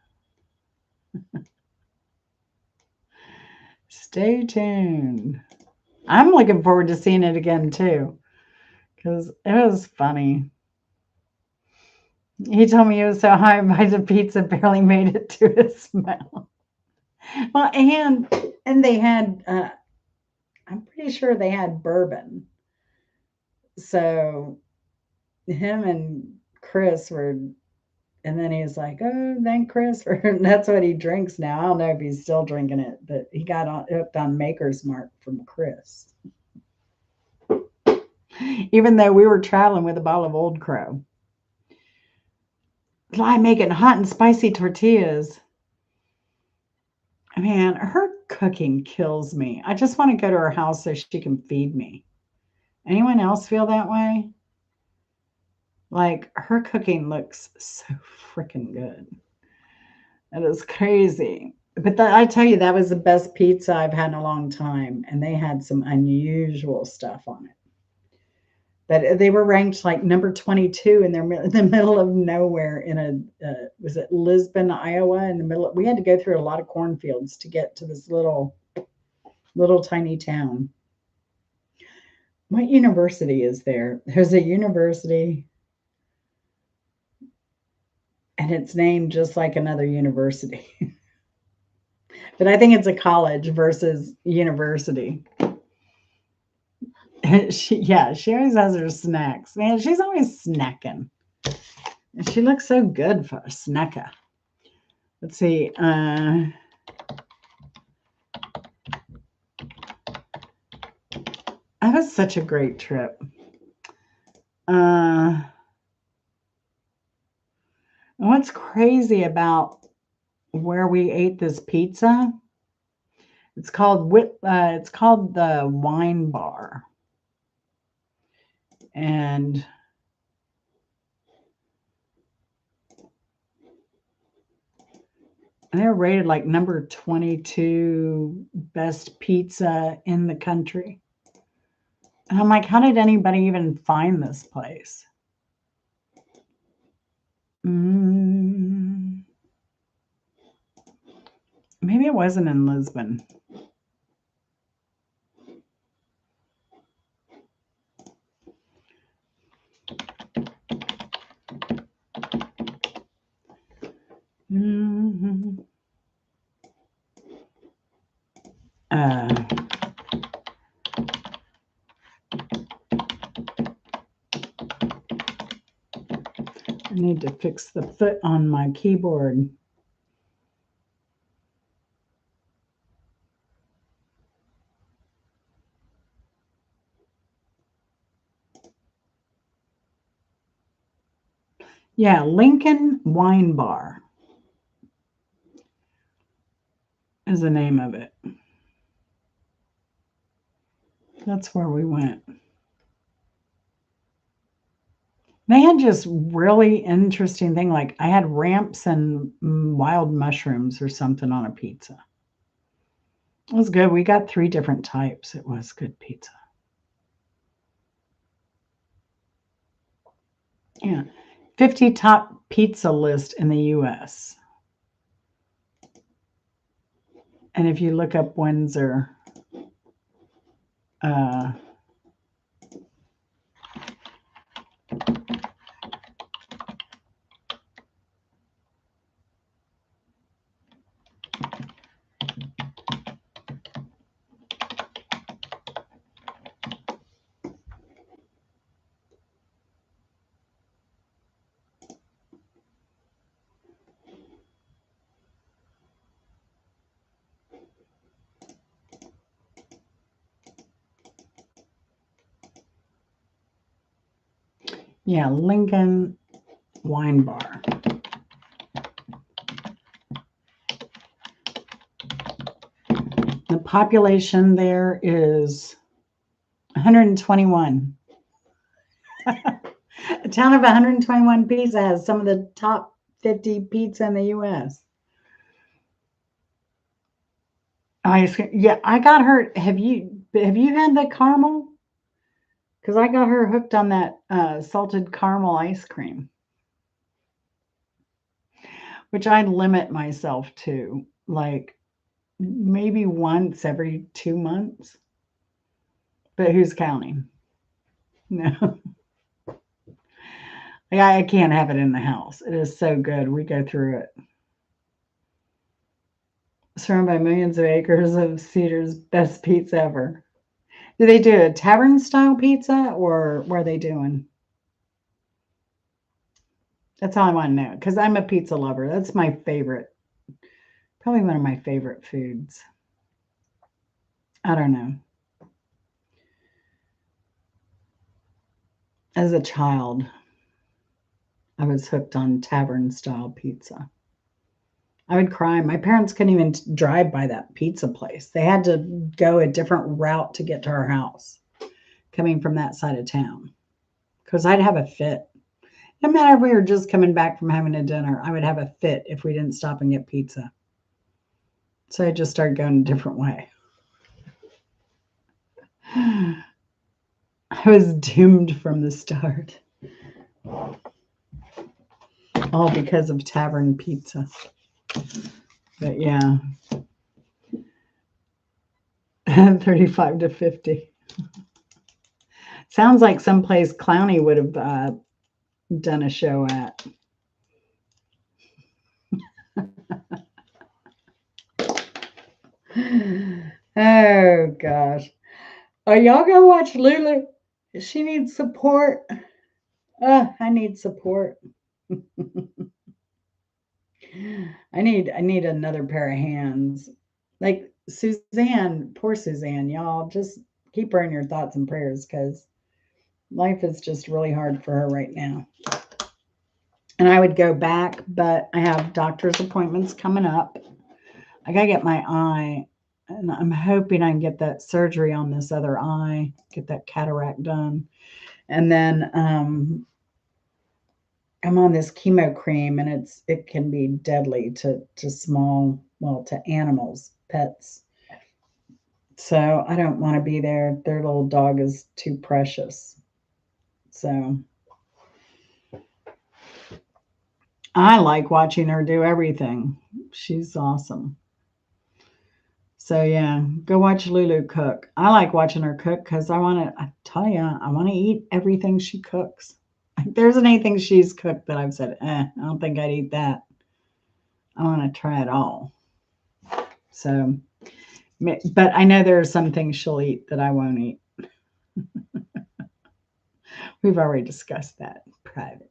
Stay tuned. I'm looking forward to seeing it again too, because it was funny. He told me he was so high by the pizza barely made it to his mouth. Well, and they had I'm pretty sure they had bourbon. So him and Chris were, and then he was like, "Oh, thank Chris for." And that's what he drinks now. I don't know if he's still drinking it, but he got hooked on Maker's Mark from Chris. Even though we were traveling with a bottle of Old Crow, I making hot and spicy tortillas. Man, her cooking kills me. I just want to go to her house so she can feed me. Anyone else feel that way? Like her cooking looks so freaking good. It is crazy. But I tell you, that was the best pizza I've had in a long time. And they had some unusual stuff on it. But they were ranked like number 22 in the middle of nowhere in was it Lisbon, Iowa? In the middle, we had to go through a lot of cornfields to get to this little tiny town. What university is there? There's a university, and it's named just like another university. But I think it's a college versus university. She always has her snacks. Man, she's always snacking. And she looks so good for a snacker. Let's see. That was such a great trip. What's crazy about where we ate this pizza? It's called the Wine Bar, and they're rated like number 22 best pizza in the country. And I'm like, how did anybody even find this place? Maybe it wasn't in Lisbon. I need to fix the foot on my keyboard. Yeah, Lincoln Wine Bar is the name of it. That's where we went. They had just really interesting thing. Like I had ramps and wild mushrooms or something on a pizza. It was good. We got 3 different types. It was good pizza. Yeah. 50 top pizza list in the US. And if you look up Windsor, Yeah, Lincoln Wine Bar. The population there is 121. A town of 121 pizza has some of the top 50 pizza in the U.S. Yeah, I got her. Have you had the caramel? Because I got her hooked on that salted caramel ice cream, which I limit myself to like maybe once every 2 months. But who's counting? No, like, I can't have it in the house. It is so good. We go through it. Surrounded by millions of acres of Cedar's best pizza ever. Do they do a tavern style pizza or what are they doing? That's all I want to know because I'm a pizza lover. That's my favorite, probably one of my favorite foods. I don't know. As a child, I was hooked on tavern style pizza. I would cry. My parents couldn't even drive by that pizza place. They had to go a different route to get to our house coming from that side of town because I'd have a fit. No matter if we were just coming back from having a dinner, I would have a fit if we didn't stop and get pizza. So I just started going a different way. I was doomed from the start, all because of tavern pizza. But yeah, 35 to 50. Sounds like someplace Clowney would have done a show at. Oh gosh. Oh, y'all go watch Lulu. She needs support. I need support. I need another pair of hands. Like Suzanne, poor Suzanne, y'all just keep her in your thoughts and prayers because life is just really hard for her right now. And I would go back, but I have doctor's appointments coming up. I gotta get my eye, and I'm hoping I can get that surgery on this other eye, get that cataract done. And then I'm on this chemo cream, and it can be deadly to small, well, to animals, pets. So I don't want to be there. Their little dog is too precious. So I like watching her do everything. She's awesome. So yeah, go watch Lulu cook. I like watching her cook because I tell you, I want to eat everything she cooks. If there isn't anything she's cooked that I've said, I don't think I'd eat that. I want to try it all. So, but I know there are some things she'll eat that I won't eat. We've already discussed that in private.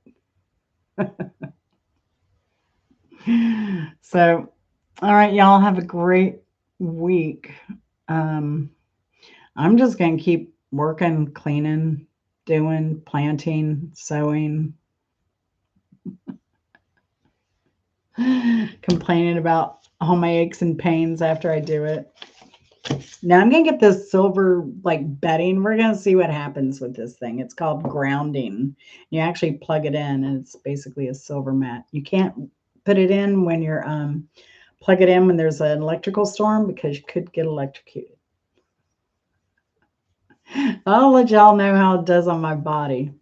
So, all right, y'all have a great week. Um, I'm just going to keep working, cleaning, doing, planting, sewing, complaining about all my aches and pains after I do it. Now I'm going to get this silver like bedding. We're going to see what happens with this thing. It's called grounding. You actually plug it in and it's basically a silver mat. You can't put it in when you're plug it in when there's an electrical storm because you could get electrocuted. I'll let y'all know how it does on my body.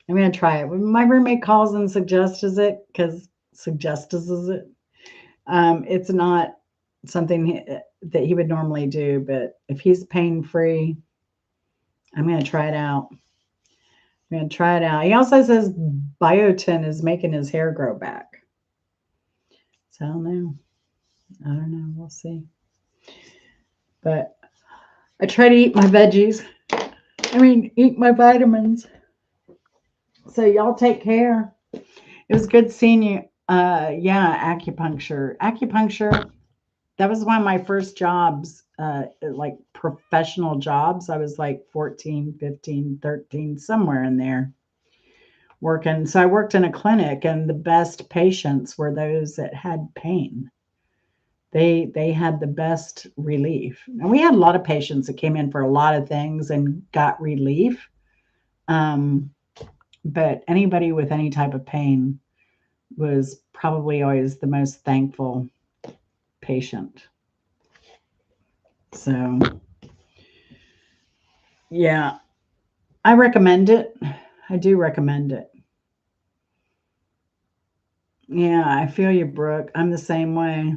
I'm going to try it. When my roommate calls and suggests it, it's not something that he would normally do. But if he's pain free, I'm going to try it out. I'm going to try it out. He also says biotin is making his hair grow back. So I don't know. I don't know. We'll see. But I try to eat my veggies. Eat my vitamins. So y'all take care. It was good seeing you. Yeah, acupuncture. Acupuncture, that was one of my first jobs, like professional jobs. I was like 14, 15, 13, somewhere in there. working. So I worked in a clinic, and the best patients were those that had pain. They had the best relief. And we had a lot of patients that came in for a lot of things and got relief. Um, but anybody with any type of pain was probably always the most thankful patient. So, yeah, I recommend it. I do recommend it. Yeah, I feel you, Brooke. I'm the same way.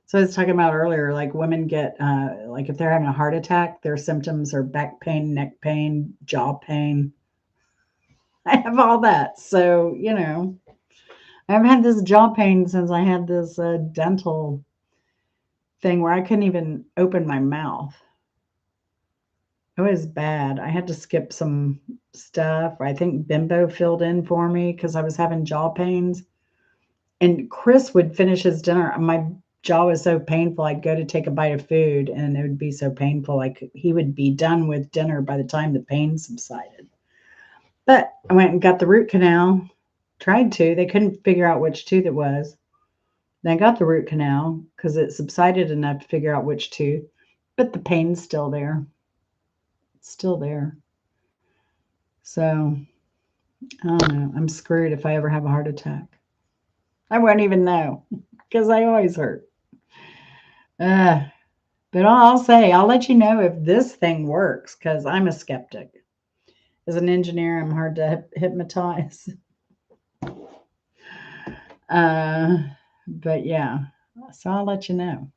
So I was talking about earlier, like women get, like if they're having a heart attack, their symptoms are back pain, neck pain, jaw pain. I have all that. So, I've had this jaw pain since I had this dental thing where I couldn't even open my mouth. It was bad. I had to skip some stuff. I think Bimbo filled in for me because I was having jaw pains. And Chris would finish his dinner. My jaw was so painful. I'd go to take a bite of food and it would be so painful. Like he would be done with dinner by the time the pain subsided. But I went and got the root canal. Tried to. They couldn't figure out which tooth it was. Then I got the root canal because it subsided enough to figure out which tooth. But the pain's still there. It's still there. So I don't know. I'm screwed if I ever have a heart attack. I won't even know because I always hurt. Uh, but I'll say, I'll let you know if this thing works because I'm a skeptic. As an engineer, I'm hard to hypnotize. Uh, but yeah, so I'll let you know.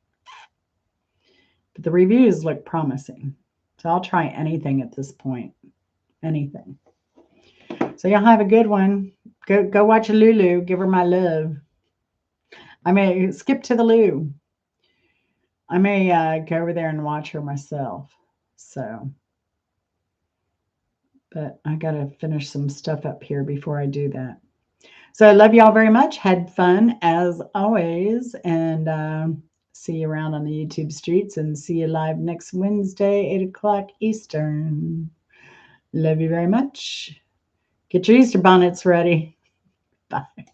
But the reviews look promising. So I'll try anything at this point. Anything. So y'all have a good one. Go watch Lulu. Give her my love. I may skip to the loo. I may go over there and watch her myself. So, but I got to finish some stuff up here before I do that. So I love y'all very much. Had fun as always. And see you around on the YouTube streets and see you live next Wednesday, 8 o'clock Eastern. Love you very much. Get your Easter bonnets ready. Bye.